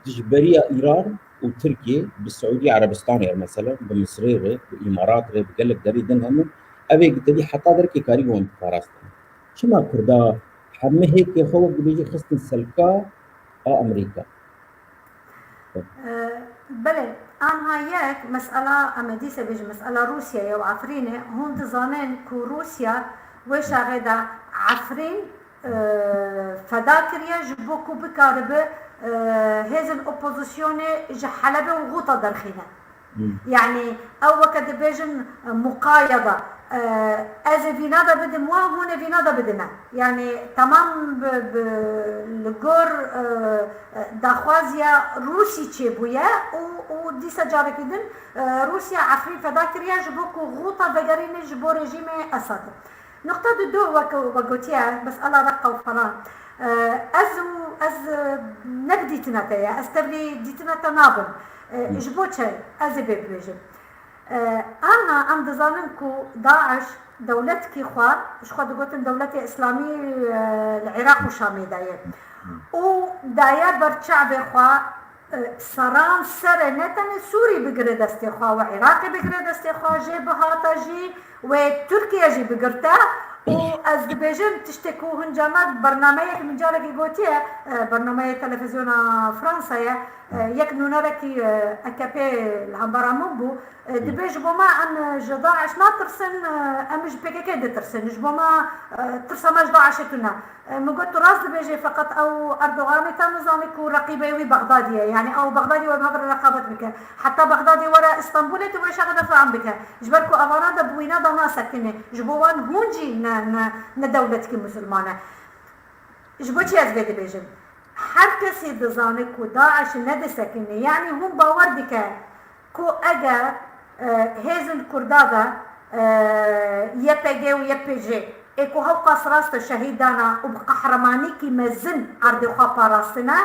دجبرية ايران وتركيا بالسعودية عربستان يعني مثلا بمصر بالامارات بقلك داري دنهم ابي قلت لي حتى دركي كاري وان فارستان شما كردا حمه هيك هو بيجي خصن سلكا امريكا بله أنا هيك مسألة أما ديسة بيجي مسألة روسيا يا وعفرينة هون دزانين كو روسيا ويش غدا عفرين فداكريا جبوكو بكاربه هذا الأوبوزيسيون جحلبه وغوطة درخينة يعني أو وقت بيجن مقايضة از فينادا بدم وهون فينادا بدنا يعني تمام بالجور داخوازيا روسي تشيبويا وديسا جارك دن روسيا عفرين فداكريا جبوكو غوطة بقرين جبو رجيم أسد نقطة دو وقوتيا بس الله رقا وفلان از نبدي تناتيا استبلي ديتنا تنابن جبوتشي از بيجن أنا أم دزانمكو داعش دولتك خوار إيش خد قلتن دولتي إسلامي العراق وشامي داير وداير برشعب خوا سران سر نتن سوري بقرد استخوا وعراقي بقرد استخوا جي بهاتا جي وتركيا جي بقرتا وأز بيجن تشتكو هنجامات برنامج من جارك قوتيه برنامج تلفزيون فرنسا يك نونركي أكابي الهمبرامبو دبيج بوما أن جداعش ما ترسن أمش بكيكي دي ترسن جبوما ترسن مش داعشتنا مقلت راس دبيجي فقط أو أردوغاني تنظامك ورقيبي بغدادية يعني أو بغدادي وبهبر رقابة بك حتى بغدادي ورا اسطنبول تبغى شغلة فعم بك جبركو أفانا دبوينا دنا سكنة جبوان هونجي ندولتك مسلمانة جبوتي از بيدي بيجن هر کسی دزانه کو داعش نده سکنه يعني هم باور دکه کو اگر هزن کردادا يبجي ويبجي اكو هو قصراست شهيدانا وبقحرماني كي مزن عرض خواه باراستنا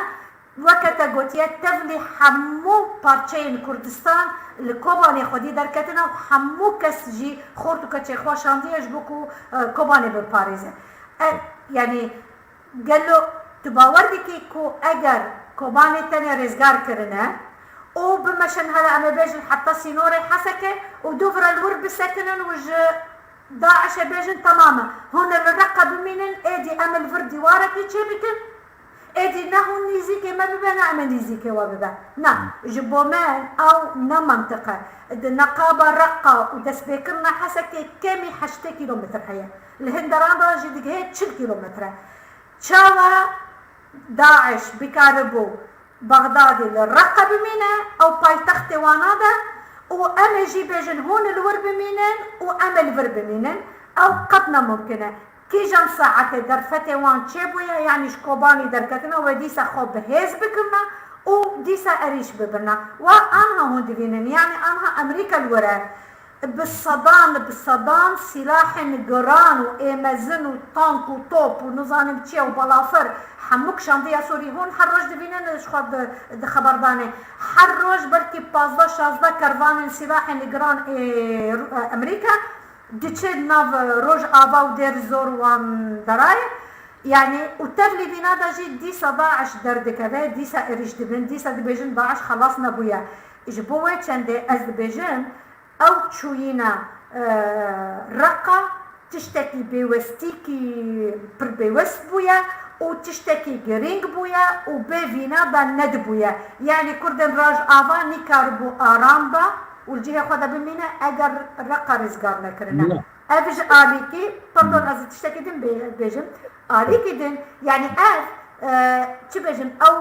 وقت قوتيه تفلي حمو پارچين كردستان لكوباني خودي دركتنا وحمو كس جي خورتو كچه خواه شانديش بكو كوباني بالباريزه يعني قالو تباور دکی کو اگر کوبانی تنه رزگار کرنه او بمشن هلا اما بيجن حتى سينوري حسكه ودوفر الور بسكنن وج داعش بيجن تماما هون الرقه بمينن ايدي امل فردي واركي تشبكن ايدي نهون نيزيكي ما ببنا امل نيزيكي وببا نا جبومان او نا منطقه النقابه رقه ودسبيكرنا حسكه كمي حشتي كيلومتر حياه الهندران راجي دك هي 2 كيلومتر شاوا داعش بكاربو بغداد للرقة بمينة أو بايتخت وانادا وأما جي بيجن هون الور بمينن وأما الور بمينن أو قدنا ممكنة كي جان ساعة درفتي وان تشيبويا يعني شكوباني دركتنا وديسا خوب هيز بكرنا وديسا أريش ببرنا وأنها هون دبينن يعني أنها أمريكا الورا بالصدام سلاح جران وإيمازن وطانك وطوب ونظام تشي وبلافر حموك شاندية سوري هون حروج دبينن شخد خبرداني حروج بلكي 15 كرفان سلاح جران أمريكا ديتشي ناف روج آبا ودير زور وان دراي يعني وتفلي بينادا جي ديسا داعش درد كذا ديسا إريش دبن ديسا دبيجن داعش خلاصنا بويا إجبوه چنده از دبيجن أو تشوينا رقة تشتكي بيوستيكي بيوست بويا وتشتكي جرينج بويا وبيفينا بند بويا يعني كردن راج آبا نكاربو آرامبا والجهه خذ بمينا اجر رقا رزقارنا كرنا لا افج اليكي pardon از تشتكي دم بيجم اليكي دن يعني تبجم او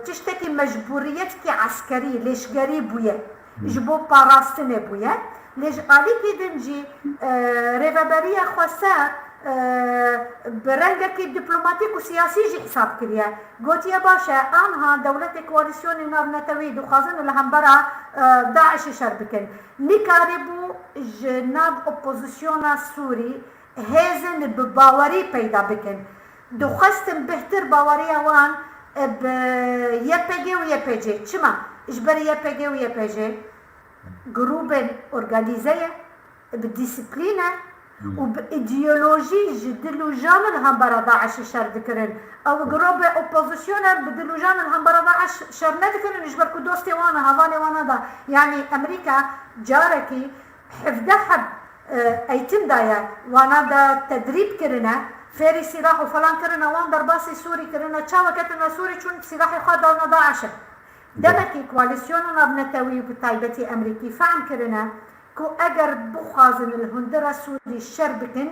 تشتكي مجبوريتك عسكري ليش قريب ويا جبو باراستنه بويا ليش اليكي دنجي ريفابريا خوسا برنگك دبلوماتيك وسياسي جي حساب كريا قلت يا باشا انها دولة كواليسيون نار نتويد وخازن لهم برا داعش شربكن نكاربو جناب اوبوزيسيون سوري هزن بباوري پیدا بكن دو خستم بهتر باوري وان ب يبجي ويبجي چما اجبر يبجي ويبجي جروبن اورغانيزيه بالديسيبلينه وبايديولوجي جدلو جامل هم برا داعش شر ذكرن او جروب اوبوزيسيون بدلو جامل هم برا داعش شر ذكرن يجبركو دوستي وانا هذاني وانا دا يعني امريكا جاركي حفدحب ايتم دايا وانا دا تدريب كرنا فيري سلاح وفلان كرنا وان درباسي سوري كرنا تشاوى كتنا سوري چون سلاحي خادونا داعش دمكي كواليسيوننا بنتوي بتايبتي امريكي فعم كرنا كو اگر بخازن الهندرة سوري الشربكن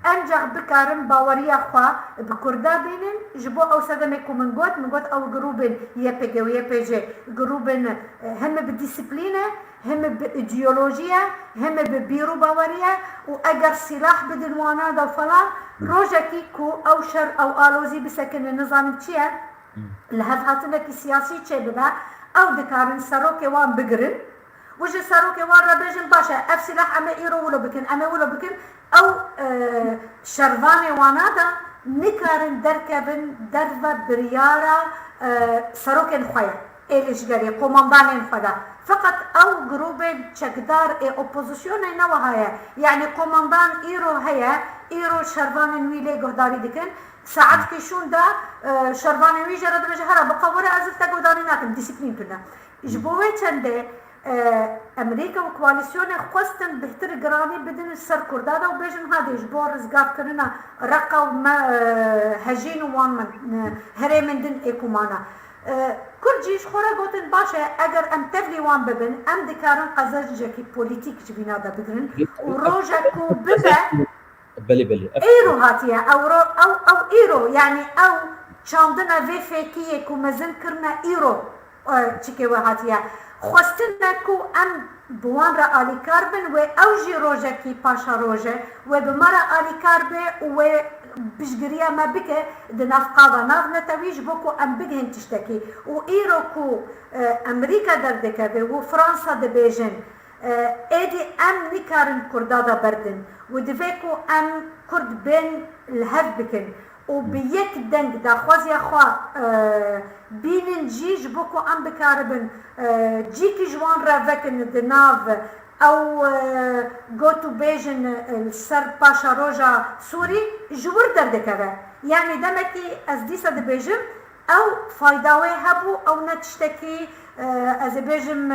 انجح بكارن باوريا خوا بكردا بينن جبو او سدمكو من قد او جروبن يبجي ويبجي جروبن هم بالديسيبلينه هم بايديولوجيا هم ببيرو باوريا واگر سلاح بدن وانا دا فلان روجاكي كو او شر او الوزي بسكن النظام تشيا لهفاتنك سياسي تشي بدا او دكارن سروكي وان بقرن وجه ساروكي وان بيجن باشا اف سلاح اما ايرو ولو بكن اما ولو بكن او شرفاني وانادا نكارن دركبن درفا بريارا ساروكين خويا ايليش غاري قوماندانين خدا فقط او جروبين تشكدار اي اوبوزيسيون نوا هيا يعني قوماندان ايرو هيا ايرو شرفاني ويلي قهداري دكن ساعات كيشون دا شرفاني ويجا رد بجهرة بقورة ازلتا قهداري ناكن ديسيبلين كنا جبوه چنده امريكا وكواليسيون خواستن بهتر جراني بدن السر كردادا وبيجن هذا يجبور رزقات كرنا رقا وما هجين وان من هري من دن ايكومانا كل جيش خورا قوتن باشا اگر ام تفلي وان ببن ام دكارن قزاجكي بوليتيك جبينا دا بگرن وروجا كو ببا بلي ايرو هاتيا او ايرو يعني او چاندنا في فيكيه كو مزن كرنا ايرو چكي وهاتيا خواستنا كو ام بوان را آلی کاربن و اوجی روژه کی پاشا روژه و بمارا آلی کاربه و بشگریا ما بکه دناف قاضا ناف نتویج بوكو ام بگهن تشتكي و ايرو كو امريكا دردكه و فرنسا دبيجن ايدي ام نكارن كردادا بردن و دفاكو ام كرد بين الهف بكن وبيك دنگ دا خوازي خوا بينن جيج بوكو ام بكاربن جيكي جوان رافكن دناف او گوتو بيجن السر باشا روجا سوري جور دردكه يعني دمكي از ديسا دبيجم او فايداوي هبو او نتشتكي از بيجم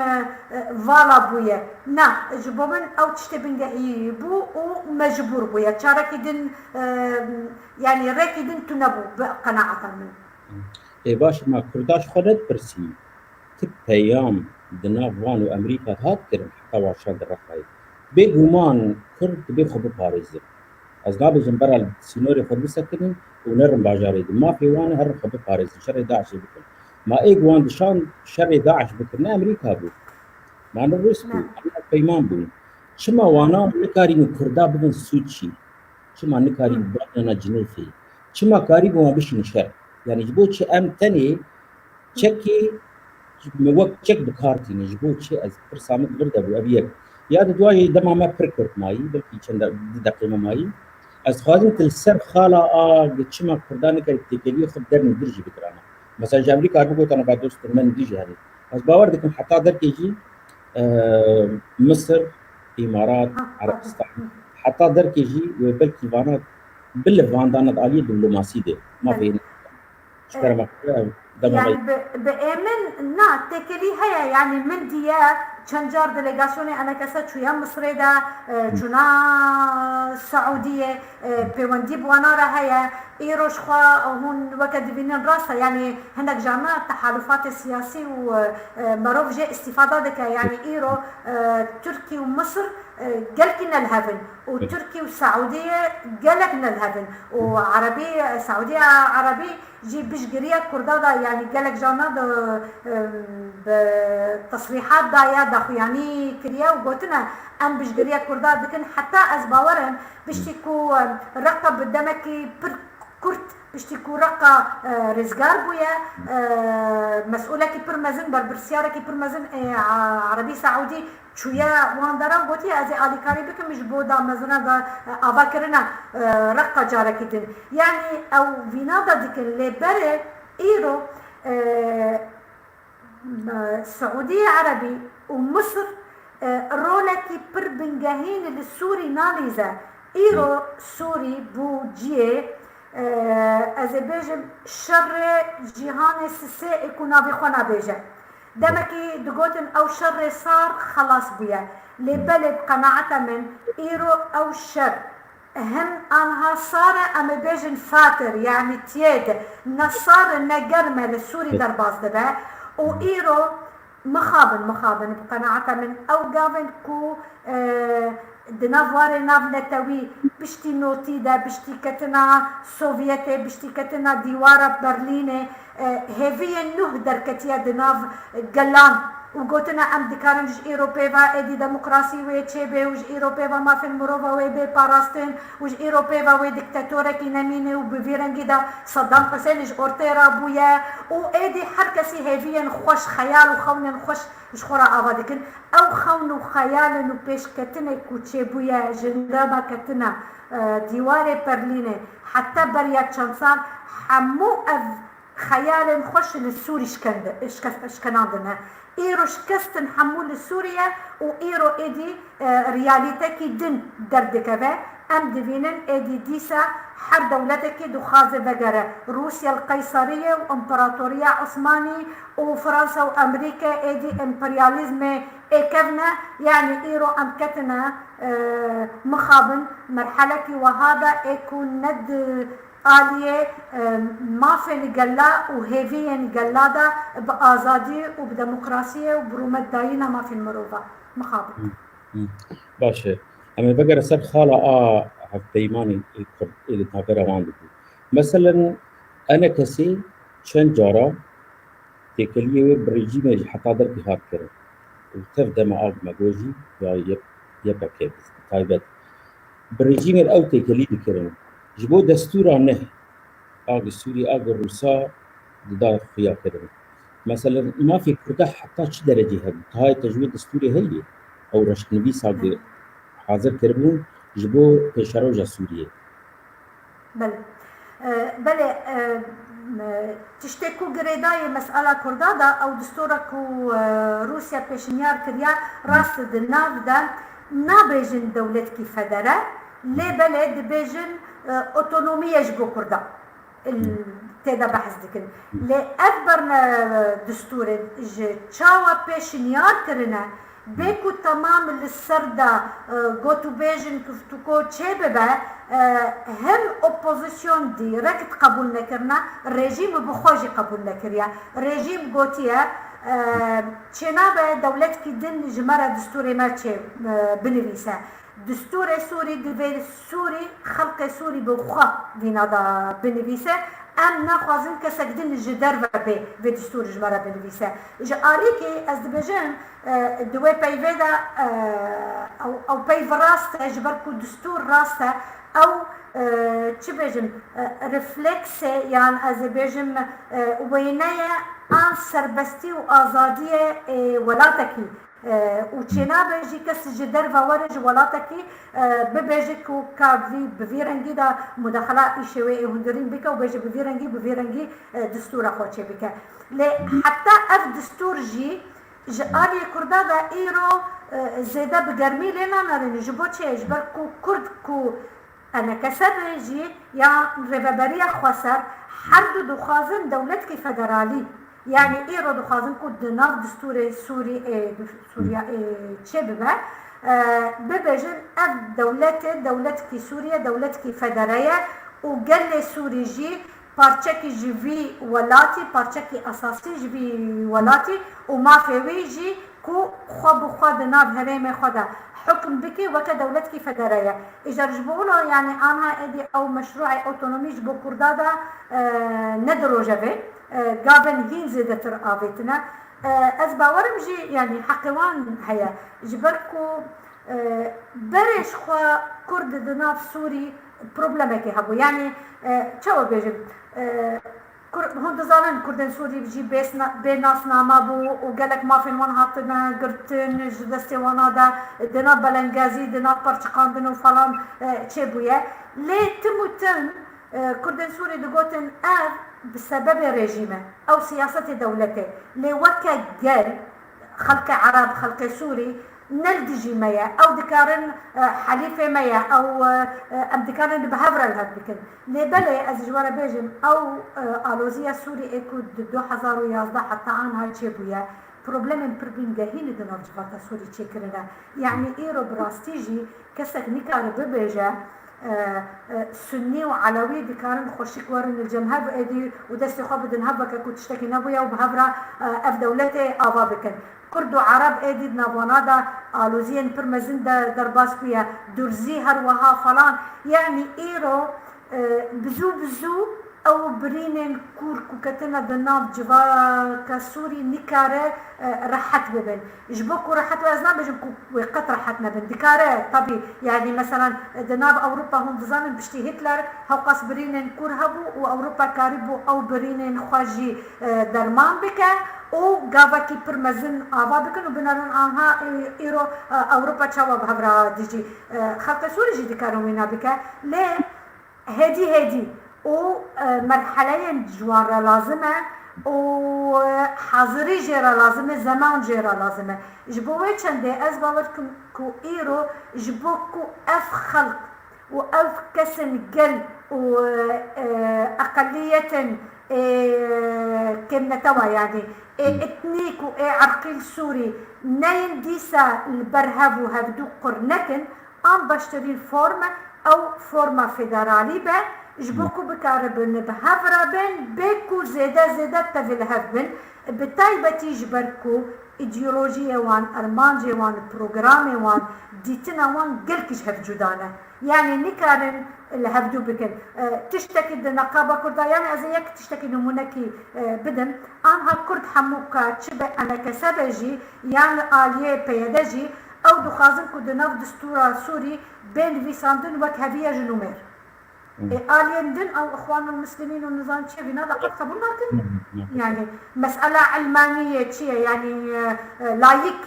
فالا بويا نا جبومن او تشتبنجي بو ومجبور بويا تشاركي دن يعني ريكي دن تنبو بقناعة من اي باش ما كرداش خدت برسي تب ايام دناف وان وامريكا هات كرن حتى واشان الرقاي بيغمان كرد بيخبو باريس از نابي جنبرا السينوري خد بسكنين ونرم باجاري ما في وانا هر خبو باريس شر داعش بكل ما ايغوان شان شر داعش بكرنا امريكا بو ما نروس بو بيمان بو شما وانا نكاري كردا بدن سوتشي شما نكاري بدنا جنيفي شما كاري بو بش نشر يعني جبوتشي ام تاني تشكي موك تشك بكارتي نجبوتشي از برسامت برد ابو ابيك يا دواي دما ما بركرت ماي بلكي چند دقيقه ماي از خادم السر خالا شما كرداني كتيكلي خد درني درجي بكرانا مثلا جامري كاربو انا بعد دوست من ديجي هذه بس باور دكم حتى در كيجي مصر امارات عربستان حتى در كيجي بلكي فانات بالفاندانات عاليه دبلوماسي دي ما في يعني بأمن نا تكلي هيا يعني من ديار چنجار دلگاسیونی انا کسا چویا مصر دا چونا سعودیه پیوندی بوانا را هيا ایروش خوا هون وقت بینن راسا يعني هندك جامعة تحالفات سياسي ومروف جاء استفادة دك يعني ايرو تركي ومصر قلقنا الهبن وتركي والسعودية قلقنا الهبن وعربي سعودية عربي جي بشقرية كردادا يعني قلق جانا بتصريحات دايا داخو يعني كريا وقوتنا ام بشقرية كردادا لكن حتى ازباورن بشتكو رقب الدمكي كرت بشتكو رقا رزقار بويا مسؤولة كي برمزن برسيارة كي برمزن عربي سعودي شوية واندران قوتي ازي آلي كاري بكم مش بودا مزنا دا آبا كرنا رقا جارة كتن يعني او فينادا ديكن لبري ايرو سعودية عربي ومصر رولكي بر بنجاهين للسوري ناليزا ايرو سوري بو جيه از بیجم شر جهان سه اکونا بخونا بیجم دمکی دگوتن او شر صار خلاص بیا لبلد قناعتا من ایرو او شر هم انها صار ام بیجن فاتر يعني تيد نصار نجرمه للسوري درباز دبا و ايرو مخابن بقناعتا من او قابن كو دنافوار ناف نتوي بشتي نوتي دا بشتي كتنا سوفيتي بشتي كتنا ديوارة برلين هيفي النه دركتيا دناف قلان وقوتنا ام دكارن جي ايروبيفا ادي ديمقراسي وي تشيبي وج ايروبيفا ما في المروفا وي بي باراستين وج ايروبيفا وي ديكتاتورا كي نميني وبفيرنجي دا صدام حسين جي اورتيرا بويا و ادي حركسي هيفيا خوش خيال وخون خوش مش خورا آبادكن او خون وخيال و پیش کتنه کوچه بویا جندابا کتنه دیوار برلینه حتى بریا چنسان همو اف خيال خوش للسوري اشكناندنا ايرو شكستن حمول لسوريا و ايرو ادي رياليتكي دن دردكبه ام دفينن ادي ديسا حر دولتكي دخازة بقرة روسيا القيصرية وامبراطورية عثماني وفرنسا وامريكا ادي امبرياليزم اكفنا يعني ايرو امكتنا مخابن مرحلة وهذا يكون ند آلية ما في نقلا وهيفية نقلادا بآزادي وبديمقراطية وبرومت داينا ما في المروفة مخابن باشه اما بقرا سر خاله هفتيماني اللي تابرا واندو مثلا انا كسي چند جارا تكليه بريجيم حتى در بهار كره وتفدا مع ماجوجي يا يبقى كده طيب بريجيم الاول تكليه كره جبو دستور نه اغ سوري اغ روسا دار خيار كده مثلا ما في كرده حتى شي درجه هاي تجويد دستوري هي او رشك نبي صاحب حاضر كربون جبو بشروجة سورية بله تشتكو قريداي مسألة كردادا او دستوركو روسيا بيشنيار كريا راس دناف دا نابيجن دولتكي فدرة لي بلد بيجن اوتونومية جبو كردا تيدا بحث دكن لي اكبرنا دستور تشاوا بيشنيار كرنا بيكو تمام للسردة قوتو بيجن كفتوكو تشيببا هم اوبوزيسيون ديركت قبول نكرنا ريجيم بخوجي قبول نكريا ريجيم قوتيا تشينابا دولتكي دن جمرة دستوري ما تشي بنويسا دستور سوري دبي سوري خلق سوري بخوا دينا دا بنويسا ام ناخذن كسكدن الجدار في دستور جمرة بنويسا جا عليكي از دبجن دوي بايفيدا او بايف راستا جبركو دستور راستا او تشبجن ريفلكس يعني از بيجم وينايا ان سربستي وازاديه ولاتكي وچنا بيجي كس جدر فورج ولاتكي ببيجكو كافي بفيرنجي دا مداخله ايشوي هندرين بك وبيجي بفيرنجي دستور خوتشي بك حتى اف دستور جي جاري كردا دا ايرو زيدا بگرمي لنا نارن جبوچه جبركو كرد كو انا كسر جي يا ريفابريا خوسر حد دخازن دولتك فدرالي يعني إيرو دخازن كود ناف دستور سوريا تشبه ببجن أب دولتك سوريا دولتك فدرية وقال سوري جي بارچكي جي ولاتي بارچكي أساسي جي ولاتي وما في جي كو خد ناف هريمة خدا حكم بكي وكا دولتك فدرية إجا رجبوله يعني أنا إدي أو مشروع أوتونومي جبو كردادا ندرو جبه قابن هين زيدتر آفيتنا از باورم جي يعني حقوان هيا جبركو برش خوا كرد دناف سوري بروبلمك هبو يعني چاو بيجب هون دزانن كردن سوري بجي بناس ناما بو وقالك ما فين وان هاتنا قرتن جدستي وانا دا دنا بلنگازي دنا پرچقاندن وفلان چه بويا ليه تموتن كردن سوري دقوتن بسبب رجيمه او سياسة دولته لوكا قال خلق عرب خلق سوري نلدجي ميا او دكارن حليفه ميا او ام دكارن بهبره الهد بكن لبلي از جوار بيجم او الوزيه سوري اكو 2011 حتى عن هاي تشيبويا بروبلم بربنجهين دنا جبات سوري تشكرنا يعني ايرو براستيجي كسك نكار ببيجا سني وعلوي دكارن خوشك ورن الجمهر ادي ودستي خو بدن هبك كنت تشتكي نبويا وبهبره اف دولتي ابا بكن كردو عرب ادي نابونادا الوزين برمزن درباس بيا درزي هروها فلان يعني ايرو بزو او برينن كور كوكتنا دناب جوا كسوري نكاره راحت ببن جبوكو راحت وازنا بجبكو وقت راحتنا بن دكاره طبي يعني مثلا دناب اوروبا هم دزانن بشتي هتلر هوقاس برينن كور هبو واوروبا كاريبو او برينن خواجي درمان بكا او گاوکی پرمزن آوا بکن و بنارن آنها ایرو اوروبا چاوا بهبرا دیجی خلق سوري جي دكارون وينا بكا ليه هدي و مرحلة جوارة لازمة و حاضري جيرا لازمة زمان جيرا لازمة جبوه چنده از باوركم كو ايرو جبوكو اف خلق و اف كسن قل و اقلية كمنا توا يعني اتنيك و عرقيل سوري نين ديسا البرهب و هبدو قرنكن ام باشترين فورما او فورما فيدرالي به جبوكو بكاربن بهفرا بن بيكو زيادة تفل هفبن بتايبتي جبركو ايديولوجيا وان ارمانجي وان بروغرامي وان ديتنا وان قلكش هف جدانا يعني نكارن الهفدو بكن تشتكي النقابة كردا يعني ازيك تشتكي نمونكي بدن انها كرد حموكا تشبه انا كسبجي يعني آلية بيدجي او دخازن كدناف دستورة سوري بين فيساندن وكهبية جنومير آلين دين أو إخوان المسلمين والنظام شيء بنا لقد قبول لكن يعني مسألة علمانية شيء يعني لايك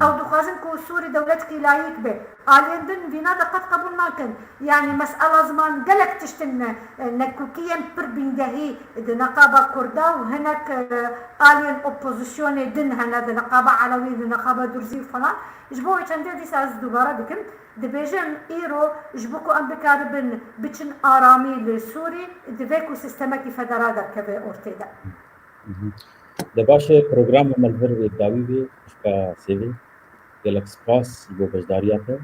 أو دخازن كو سوري دولتك لايك به آلين دين بنا لقد قبول لكن يعني مسألة زمان قلق تشتن نكوكيا بربنجهي نقابة كردا وهناك آلين أوبوزيشن دين هنا نقابة علوي نقابة درزي فلان جبوه چنده دي ساز دوباره بكم دبيجن ايرو جبوكو ام بكاربن بچن آرامی لسوري دبيكو سيستمكي فدرادر كبه اورتيدا دباشه پروگرام ملور داوی بي اشكا سيوي گلک سپاس بو بجدارياته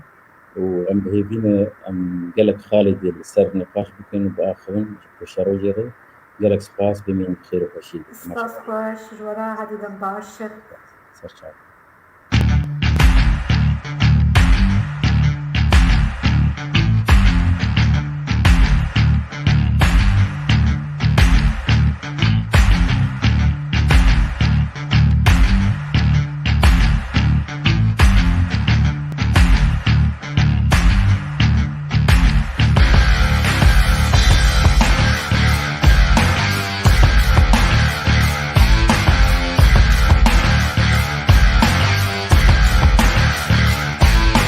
و ام بهيبين ام گلک خالد السر نقاش بكن باخرين بشارو جيري گلک سپاس بمين خير و خوشي سپاس باش جورا هدي دم باش سرچاو